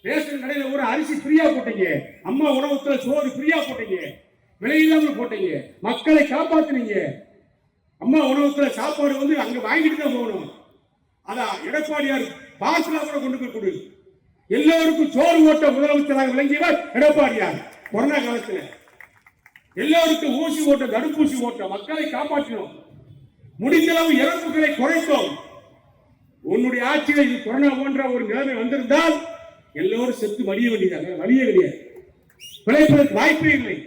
ரேஷன் கடையில் ஒரு அரிசி ஃப்ரீயா போட்டீங்க, அம்மா உணவகத்துல சோறு ஃப்ரீயா போட்டீங்க, விலையில்லாமல் போட்டீங்க, மக்களை காப்பாத்தினீங்க. அம்மா உணவகத்துல சாப்பாடு அங்க வாங்கிட்டு தான் போகணும். அதான் எடப்பாடியார் பாசலா கூட கொண்டு போய் கொடு. எல்லோருக்கும் சோறு ஓட்ட முதலமைச்சராக விளங்கியவர் எடப்பாடியார். கொரோனா காலத்துல எல்லோருக்கும் ஊசி ஓட்ட, தடுப்பூசி ஓட்ட, மக்களை காப்பாற்றினோம். முடிந்தளவு இறப்புகளை குறைத்தோம். உன்னுடைய ஆட்சியில் இது கொரோனா போன்ற ஒரு நிலைமை வந்திருந்தால் எல்லோரும் செத்து வழிய வேண்டியதாக, வழிய கிடையாது, பிழைப்பதற்கு வாய்ப்பே இல்லை.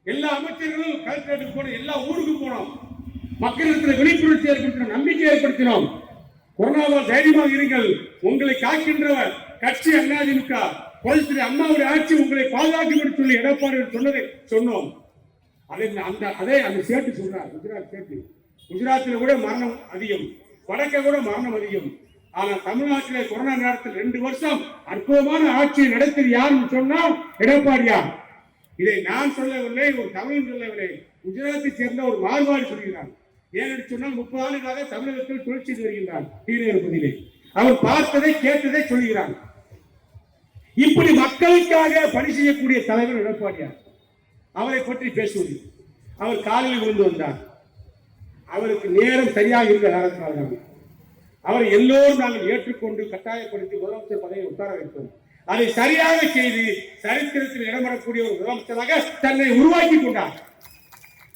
எல்லா அமைச்சர்களும் கலெக்டருக்கு போனோம், எல்லா ஊருக்கு போனோம், மக்களிடத்தில் விழிப்புணர்ச்சி ஏற்படுத்தினோம், நம்பிக்கை ஏற்படுத்தினோம். கொரோனாவால் தைரியமாக இருங்கள், உங்களை காக்கின்றவர் கட்சி அதிமுக, அம்மாவுடைய ஆட்சி உங்களை பாதுகாக்கும் சொல்லி எடப்பாடி சொன்னதை சொன்னோம். அந்த சேட்டு சொல்றார், குஜராத் சேட்டு. குஜராத்தில் கூட மரணம் அதிகம், வடக்க கூட மரணம் அதிகம். ஆனா தமிழ்நாட்டில் கொரோனா நேரத்தில் 2 வருஷம் அற்புதமான ஆட்சியை நடத்தியது யாருன்னு சொன்னால் எடப்பாடியார். இதை நான் சொல்லவில்லை, ஒரு தமிழ் சொல்லவில்லை, குஜராத்தை சேர்ந்த ஒரு மார்வாடி சொல்கிறார். ஏன்னு சொன்னால் 30 ஆண்டுகளாக தமிழகத்தில் தொழில் செய்து வருகின்றார். தீனபதியிலே அவர் பார்த்ததை கேட்டதை சொல்கிறார். இப்படி மக்களுக்காக பணி செய்யக்கூடிய தலைவர் எடப்பாடியார். அவரை பற்றி பேசுவது, அவர் காலையில் விழுந்து வந்தார். அவருக்கு நேரம் சரியாக இருந்த காரணத்தினால்தான் அவரை எல்லோரும் நாங்கள் ஏற்றுக்கொண்டு கட்டாயப்படுத்தி முதலமைச்சர் பதவியை உட்கார வைத்தோம். அதை சரியாக செய்து சரித்திரத்தில் இடம்பெறக்கூடிய ஒரு முதலமைச்சராக தன்னை உருவாக்கி கொண்டார்.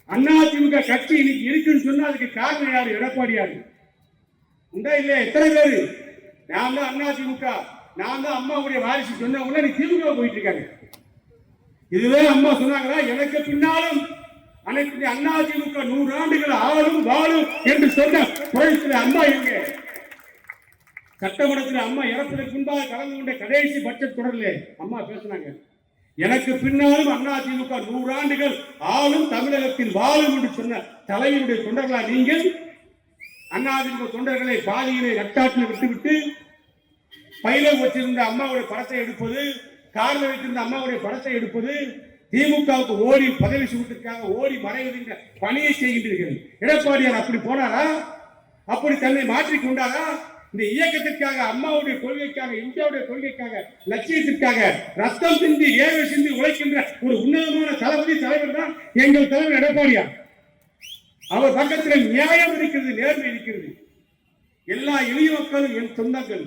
அதிமுக கட்சி இன்னைக்கு இருக்குன்னு சொன்னா அதுக்கு காரணம் யாரு? எடப்பாடியார். உண்டா இல்லையா? எத்தனை பேரு நான் தான் அதிமுக, நான் தான் அம்மாவுடைய வாரிசு சொன்னவங்க நீ திமுக போயிட்டு இருக்காங்க. இதுவே அம்மா சொன்னாங்களா? எனக்கு பின்னாலும் அனைத்து அதிமுக 100 ஆண்டுகள் ஆளும் வாழும் என்று சொன்ன புரட்சியில் அம்மா எங்க? சட்டமன்றத்தில் அம்மா இறப்பதற்கு முன்பாக கலந்து கொண்ட கடைசி பட்ஜெட் தொடர்ல அம்மா பேசினாங்க, எனக்கு பின்னாலும் அதிமுக 100 ஆண்டுகள் ஆளும் தமிழகத்தில் வாழும் என்று சொன்ன தலைவருடைய தொண்டர்களா நீங்கள்? அதிமுக தொண்டர்களை பாதியிலே நட்டாற்றில் விட்டுவிட்டு பையில வச்சிருந்த அம்மாவுடைய படத்தை எடுப்பது, காரில் வைத்திருந்த அம்மாவுடைய படத்தை எடுப்பது, திமுகவுக்கு ஓடி பதவி சுமத்திற்காக ஓடி மறைவதற்கு பணியை செய்கின்றீர்கள். எடப்பாடியார் அப்படி போனாரா? அப்படி தன்னை மாற்றிக் கொண்டாரா? இந்த இயக்கத்திற்காக, அம்மாவுடைய கொள்கைக்காக, இந்தியாவுடைய கொள்கைக்காக, லட்சியத்திற்காக ரத்தம் சிந்தி ஏழை சிந்தி உழைக்கின்ற ஒரு உன்னதமான தளபதி தலைவர் தான் எங்கள் தலைவர் எடப்பாடியார். அவர் பக்கத்தில் நியாயம் இருக்கிறது, நேர்மை இருக்கிறது. எல்லா எளிய மக்களும் என் சொந்தங்கள்,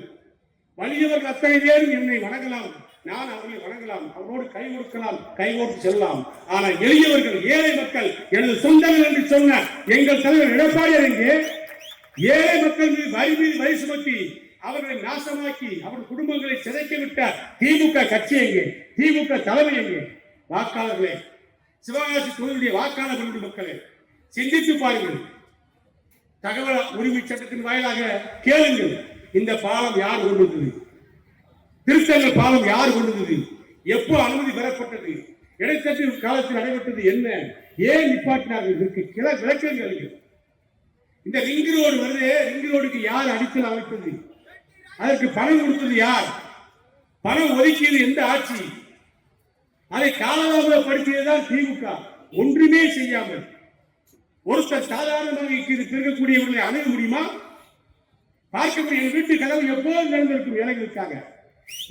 வலியவர்கள் அத்தனை பேரும் என்னை வணங்கலாம், நான் அவர்களை வணங்கலாம், அவரோடு கை கொடுக்கலாம், கைகோர்த்து செல்லலாம். ஆனால் எளியவர்கள், ஏழை மக்கள் எனது சொந்தங்கள் என்று சொன்ன எங்கள் தலைவர் எடப்பாடியார் எங்கே? ஏழை மக்கள் மீது வரி சுமத்தி அவர்களை நாசமாக்கி அவர்கள் குடும்பங்களை சிதைக்க விட்ட திமுக கட்சி எங்கே? திமுக தலைமை எங்கே? வாக்காளர்களே, சிவகாசி தொகுதியுடைய வாக்காளர் மக்களே, சிந்தித்து பாருங்கள். தகவல் உரிமை சட்டத்தின் வாயிலாக கேளுங்கள். இந்த பாலம் யார் கொண்டு வந்தது? திருத்தங்கள் பாலம் யார் கொண்டு வந்தது? எப்போ அனுமதி பெறப்பட்டது? இடைத்தட்டு காலத்தில் நடைபெற்றது என்ன? ஏன் நிப்பாட்டினார்கள்? இதற்கு விளக்கங்கள். இந்த ரிங் ரோடு வருது, ரிங் ரோடுக்கு யார் அடிக்கல் அமைத்தது? அதற்கு பணம் கொடுத்தது யார்? பணம் ஒதுக்கியது எந்த ஆட்சி? அதை காலதாமதப்படுத்தியதுதான் திமுக. ஒன்றுமே செய்யாமல் ஒருத்தர் சாதாரணமாக இருக்கக்கூடியவர்களை அணுக முடியுமா? பார்க்க முடியும். வீட்டு கதவு எப்போதும் திறந்திருக்கும் ஏழைகளுக்காக.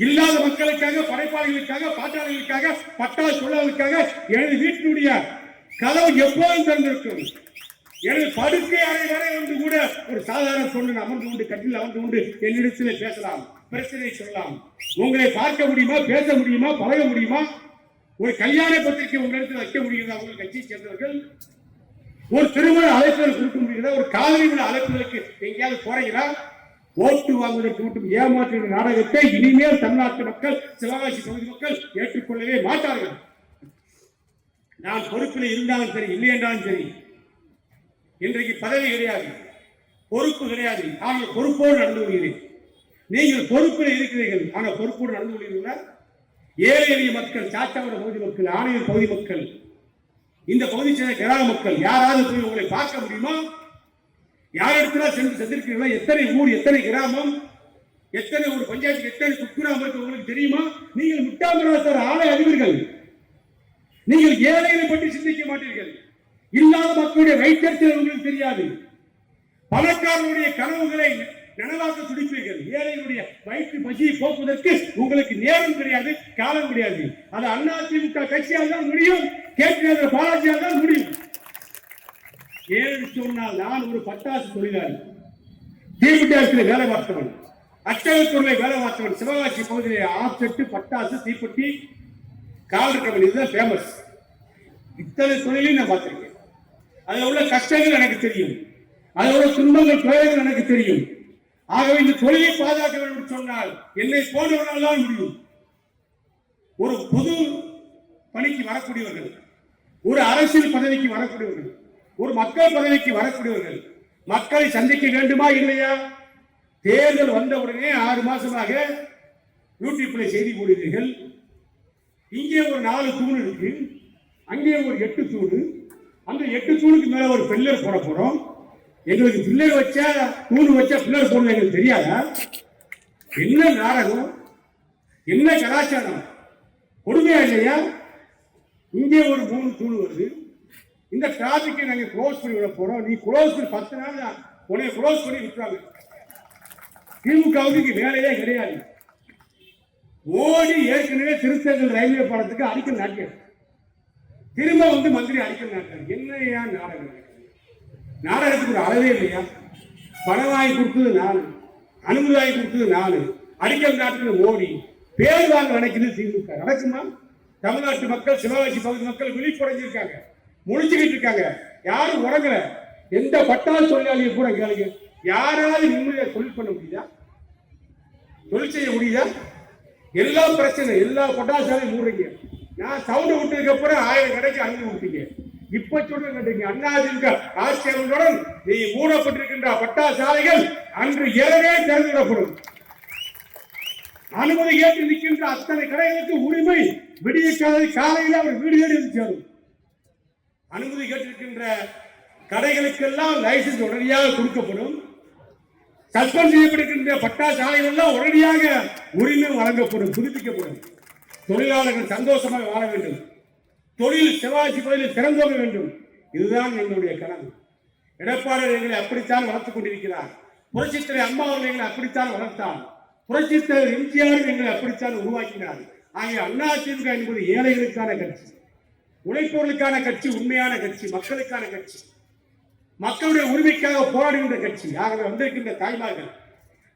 இல்லாத மக்களுக்காக, படைப்பாளிகளுக்காக, பாட்டாளிகளுக்காக, பட்டாள தொழிலாளர்களுக்காக எனது வீட்டினுடைய கதவு எப்போதும் திறந்திருக்கும். எனது படுக்கை அறை வரை வந்து கூட ஒரு சாதாரண தொண்டன் அமர்ந்து கொண்டு, கட்டில் அமர்ந்து கொண்டு என்னிடத்தில் பேசலாம், பிரச்சனை சொல்லலாம். உங்களை பார்க்க முடியுமா, பேச முடியுமா, பழக முடியுமா? ஒரு கல்யாண பத்திரிகை உங்களிடத்தில் வைக்க முடியுதா? உங்கள் கட்சியை சேர்ந்தவர்கள் ஒரு திருமண அழைப்புகள் கொடுக்க முடியுதா? ஒரு காதலி விழா அழைப்புகளுக்கு எங்கேயாவது போறீங்களா? ஓட்டு வாங்குவதற்கு மட்டும் ஏமாற்றுகிற நாடகத்தை இனிமேல் தமிழ்நாட்டு மக்கள், சிவகாசி பகுதி மக்கள் ஏற்றுக்கொள்ளவே மாட்டார்கள். நான் பொறுப்பில் இருந்தாலும் சரி, இல்லை என்றாலும் சரி, இன்றைக்கு பதவி கிடையாது, பொறுப்பு கிடையாது, ஆனால் பொறுப்போடு நடந்து கொள்கிறேன். நீங்கள் பொறுப்பில் இருக்கிறீர்கள், ஆனால் பொறுப்போடு நடந்து கொள்கிறீர்களா? ஏழை எளிய மக்கள், சாத்தாவர பகுதி மக்கள், ஆணையர் பகுதி மக்கள், இந்த பகுதி சேர்ந்த கிராம மக்கள் யாராவது போய் உங்களை பார்க்க முடியுமா? யாரிடத்துல சென்று சந்திருக்கிறீர்களா? எத்தனை ஊர், எத்தனை கிராமம், எத்தனை ஒரு பஞ்சாயத்து, எத்தனை குக்கிராமம் உங்களுக்கு தெரியுமா? நீங்கள் முட்டாமராசர் ஆலை அறிவீர்கள். நீங்கள் ஏழைகளை பற்றி சிந்திக்க மாட்டீர்கள். இல்லாத மக்களுடைய வைத்தியத்தில் உங்களுக்கு தெரியாது. பணக்காரனுடைய கனவுகளை நனவாக்க துடிப்பீர்கள். ஏழைகளுடைய வயிற்று பசியை போக்குவதற்கு உங்களுக்கு நேரம் கிடையாது, காலம் கிடையாது. அது அதிமுக கட்சியால் தான் முடியும், கேட்கிற பாலாஜியால் தான் முடியும். ஏன்னு சொன்னால், நான் ஒரு பட்டாசு தொழிலாளி, தீப்பெட்டி வேலை பார்த்தவன், அச்சகத்துறையை வேலை பார்த்தவன். சிவகாசி பகுதியில் ஆப்செட்டு, பட்டாசு, தீப்பெட்டி, கால் கம்பெனி இதுதான் ஃபேமஸ். இத்தனை தொழிலையும் நான் பார்த்திருக்கேன். அதில் உள்ள கஷ்டங்கள் எனக்கு தெரியும், அதில் உள்ள துன்பங்கள், துயரங்கள் எனக்கு தெரியும். ஆகவே இந்த தொழிலை பாதுகாக்க வேண்டும் என்று சொன்னால் என்னை போன்றவர்களால் தான் முடியும். ஒரு பொது பணிக்கு வரக்கூடியவர்கள், ஒரு அரசியல் பதவிக்கு வரக்கூடியவர்கள், ஒரு மக்கள் பதவிக்கு வரக்கூடியவர்கள் மக்களை சந்திக்க வேண்டுமா இல்லையா? தேர்தல் வந்தவுடனே 6 மாசமாக யூடியூப்ல செய்தி போடுகிறீர்கள். இங்கே ஒரு 4 தூண் இருக்கு, அங்கே ஒரு 8 தூண், அந்த 8 தூணுக்கு மேல ஒரு பில்லர் போட போறோம். எங்களுக்கு பில்லர் வச்சா, தூண் வச்சா பில்லர் போடணும் எங்களுக்கு தெரியாதா? என்ன நாடகம், என்ன கலாச்சாரம், கொடுமையா இல்லையா? இங்கே ஒரு 3 தூண் வருது, இந்த டிராபிக்கை நாங்கள் க்ளோஸ் பண்ணி விட போறோம். நீ க்ளோஸ் பண்ணி 10 நாள் உடனே க்ளோஸ் பண்ணி விட்டுறாங்க. திமுகவுக்கு வேலையே கிடையாது. ஓடி ஏற்கனவே திருத்தங்கள் ரயில்வே பாலத்துக்கு அடிக்கல் நாட்டியார், திரும்ப வந்து மந்திரி அடிக்கல் நாட்டார். என்னையா நாடகம்? நாடகத்துக்கு ஒரு அளவே இல்லையா? பணம் வாங்கி கொடுத்தது 4, அனுமதி வாங்கி கொடுத்தது 4, அடிக்கல் நாட்டுக்கு ஓடி பேர் வாங்க நினைக்கிறது திமுக. நடக்குமா? தமிழ்நாட்டு மக்கள், சிவகாசி பகுதி மக்கள் விழிப்படைஞ்சிருக்காங்க, முடிச்சுக்கிட்டு இருக்காங்க. யாரும் உறங்கல. எந்த பட்டாள தொழிலாளியை கூட கேளுங்க, யாராவது நிம்மதியா தொழில் பண்ண முடியுதா? தொழில் செய்ய முடியுதா? எல்லா பிரச்சனை, எல்லா பட்டாசாலையும் மூடுறீங்க. நான் சவுண்ட் விட்டதுக்கு அப்புறம் 1000 கடைக்கு அனுமதி விட்டீங்க. இப்ப சொல்றீங்க அதிமுக ஆட்சியாளர்களுடன் நீ மூடப்பட்டிருக்கின்ற பட்டாசாலைகள் அன்று இரவே திறந்துவிடப்படும். அனுமதி ஏற்று நிற்கின்ற அத்தனை கடைகளுக்கு உரிமை விடிய காலையில் அவர் வீடு தேடி வந்து சேரும். அனுமதி கேட்டிருக்கின்ற கடைகளுக்கெல்லாம் லைசன்ஸ் உடனடியாக கொடுக்கப்படும். சஸ்பெண்ட் செய்யப்பட்டிருக்கின்ற பட்டாசாலைகள் எல்லாம் உடனடியாக உரிமை வழங்கப்படும், புதுப்பிக்கப்படும். தொழிலாளர்கள் சந்தோஷமாக வாழ வேண்டும், தொழில் சிவகாசி பகுதியில் திறந்தோங்க வேண்டும். இதுதான் எங்களுடைய கனவு. எடப்பாடி எங்களை அப்படித்தான் வளர்த்துக் கொண்டிருக்கிறார். புரட்சித் தலைவர் அம்மா அவர்கள் எங்களை அப்படித்தான் வளர்த்தார். புரட்சித் தலைவர் எம்ஜிஆர் எங்களை அப்படித்தான் உருவாக்கினார். ஆகிய அதிமுக என்பது ஏழைகளுக்கான கட்சி, உழைப்பவர்களுக்கான கட்சி, உண்மையான கட்சி, மக்களுக்கான கட்சி, மக்களுடைய உரிமைக்காக போராடுகின்ற கட்சி. ஆகவே வந்திருக்கின்ற தாய்மார்கள்,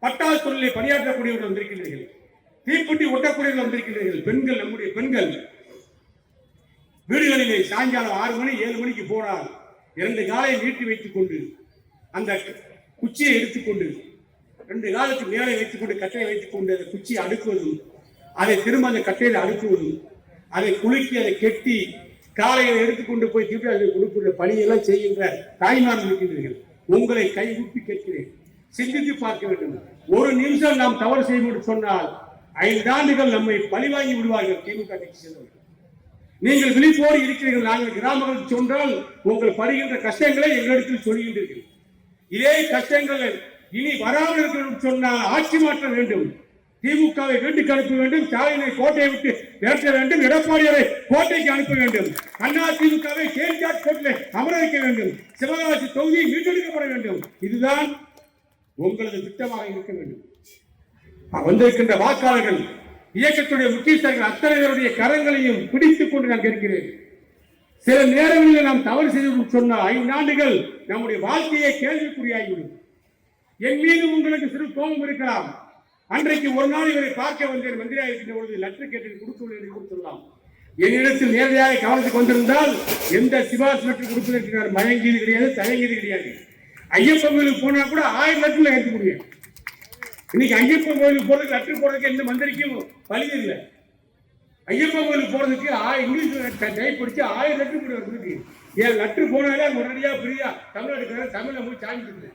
பட்டாசு தொழிலை பணியாற்றக்கூடியவர்கள் வந்திருக்கின்றீர்கள், தீப்பெட்டி ஒட்டக்கூடியவர்கள் வந்திருக்கின்றீர்கள். பெண்கள், நம்முடைய பெண்கள் வீடுகளிலே சாயங்காலம் 6 மணி 7 மணிக்கு போனால் 2 காலை நீட்டி வைத்துக் கொண்டு, அந்த குச்சியை எடுத்துக்கொண்டு 2 காலுக்கு மேலே வைத்துக் கொண்டு, கட்டையை வைத்துக் கொண்டு அந்த குச்சியை அடுக்குவதும், அதை திரும்ப அந்த கட்டையில் அடுக்குவதும், அதை குலுக்கி அதை கெட்டி காலையில் எடுத்துக்கொண்டு போய் தீபாவளி கொடுக்கிற பணியெல்லாம் செய்கின்ற தாய்மார்கள் இருக்கின்றீர்கள். உங்களை கைகூப்பி கேட்கிறேன், சிந்தித்து பார்க்க வேண்டும். ஒரு நிமிஷம் நாம் தவறு செய்வோம் சொன்னால் 5 ஆண்டுகள் நம்மை பழிவாங்கி விடுவார்கள் திமுக கட்சி சேர்ந்தவர்கள். நீங்கள் விழிப்போடு இருக்கிறீர்கள். நாங்கள் கிராமங்களுக்கு சென்றால் உங்கள் படுகின்ற கஷ்டங்களை எங்களிடத்தில் சொல்கின்றீர்கள். இதே கஷ்டங்கள் இனி வராமல் இருக்கணும் சொன்னால் ஆட்சி மாற்ற வேண்டும். திமுகவை வீட்டுக்கு அனுப்ப வேண்டும், ஸ்டாலினை கோட்டையை விட்டு விரட்ட வேண்டும், எடப்பாடியாரை கோட்டைக்கு அனுப்ப வேண்டும், அதிமுகவை கேள்விக்காட் கோட்டில் அமர வைக்க வேண்டும், சிவகாசி தொகுதியை மீட்டெடுக்கப்பட வேண்டும். இதுதான் உங்களது திட்டமாக இருக்க வேண்டும். வந்திருக்கின்ற வாக்காளர்கள், இயக்கத்துடைய முக்கியஸ்தர்கள் அத்தனை பேருடைய கரங்களையும் பிடித்துக் கொண்டு நான் கேட்கிறேன். சில நேரங்களில் நாம் தவறு செய்து சொன்னால் 5 ஆண்டுகள் நம்முடைய வாழ்க்கையை கேள்விக்குறியாகிவிடும். என் மீது உங்களுக்கு சிறு கோபம் இருக்கலாம். அன்றைக்கு ஒரு நாள் இவரை பார்க்க வந்தேன், மந்திரியாக இருக்கின்ற பொழுது லெட்டர் கேட்டு கொடுத்துள்ளலாம். என்னிடத்தில் நேரடியாக கவனத்துக்கு வந்திருந்தால் எந்த சிபாரிசு லெட்டர் கொடுப்பதற்கு நான் மயங்கியது கிடையாது, தயங்கியது கிடையாது. ஐயப்பன் கோயிலுக்கு போனா கூட 1000 லெட்டர்ல ஏற்க முடியும். இன்னைக்கு ஐயப்பன் கோயிலுக்கு போறதுக்கு லெட்டர் போறதுக்கு எந்த மந்திரிக்கும் வழி இல்லை. ஐயப்பன் கோயிலுக்கு போறதுக்கு இங்கிலீஷ் டைப் படிச்சு 1000 லெட்டர் கூட இருக்கு. ஏன் லெட்டர் போனாலே உடனடியா ஃப்ரீயா தமிழ்நாட்டுக்கார தமிழ்ல போய் சாமி.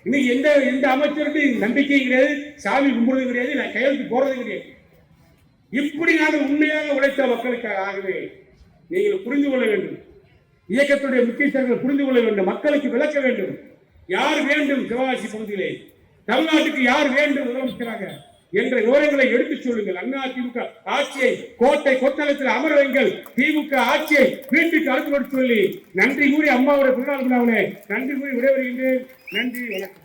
இன்னைக்கு எந்த அமைச்சருக்கு நம்பிக்கை கிடையாது, சாமி கும்பிடுறது கிடையாது, நான் கையெழுத்து போறது கிடையாது. இப்படி நாங்கள் உண்மையாக உழைத்த மக்களுக்காக. ஆகவே நீங்கள் புரிந்து கொள்ள வேண்டும், இயக்கத்துடைய முக்கியஸ்தர்கள் புரிந்து கொள்ள வேண்டும், மக்களுக்கு விளக்க வேண்டும். யார் வேண்டும் சிவகாசி பகுதியிலே, தமிழ்நாட்டுக்கு யார் வேண்டும் முதலமைச்சராக என்ற விவரங்களை எடுத்துச் சொல்லுங்கள். அதிமுக ஆட்சியை கோட்டை கொத்தளத்தில் அமர வைங்கள், திமுக ஆட்சியை வீட்டுக்கு அழைத்து சொல்லி நன்றி கூறி அம்மாவுடைய பிறநாள் விழாவிலே நன்றி கூறி விடைபெறுகின்றேன். நன்றி, வணக்கம்.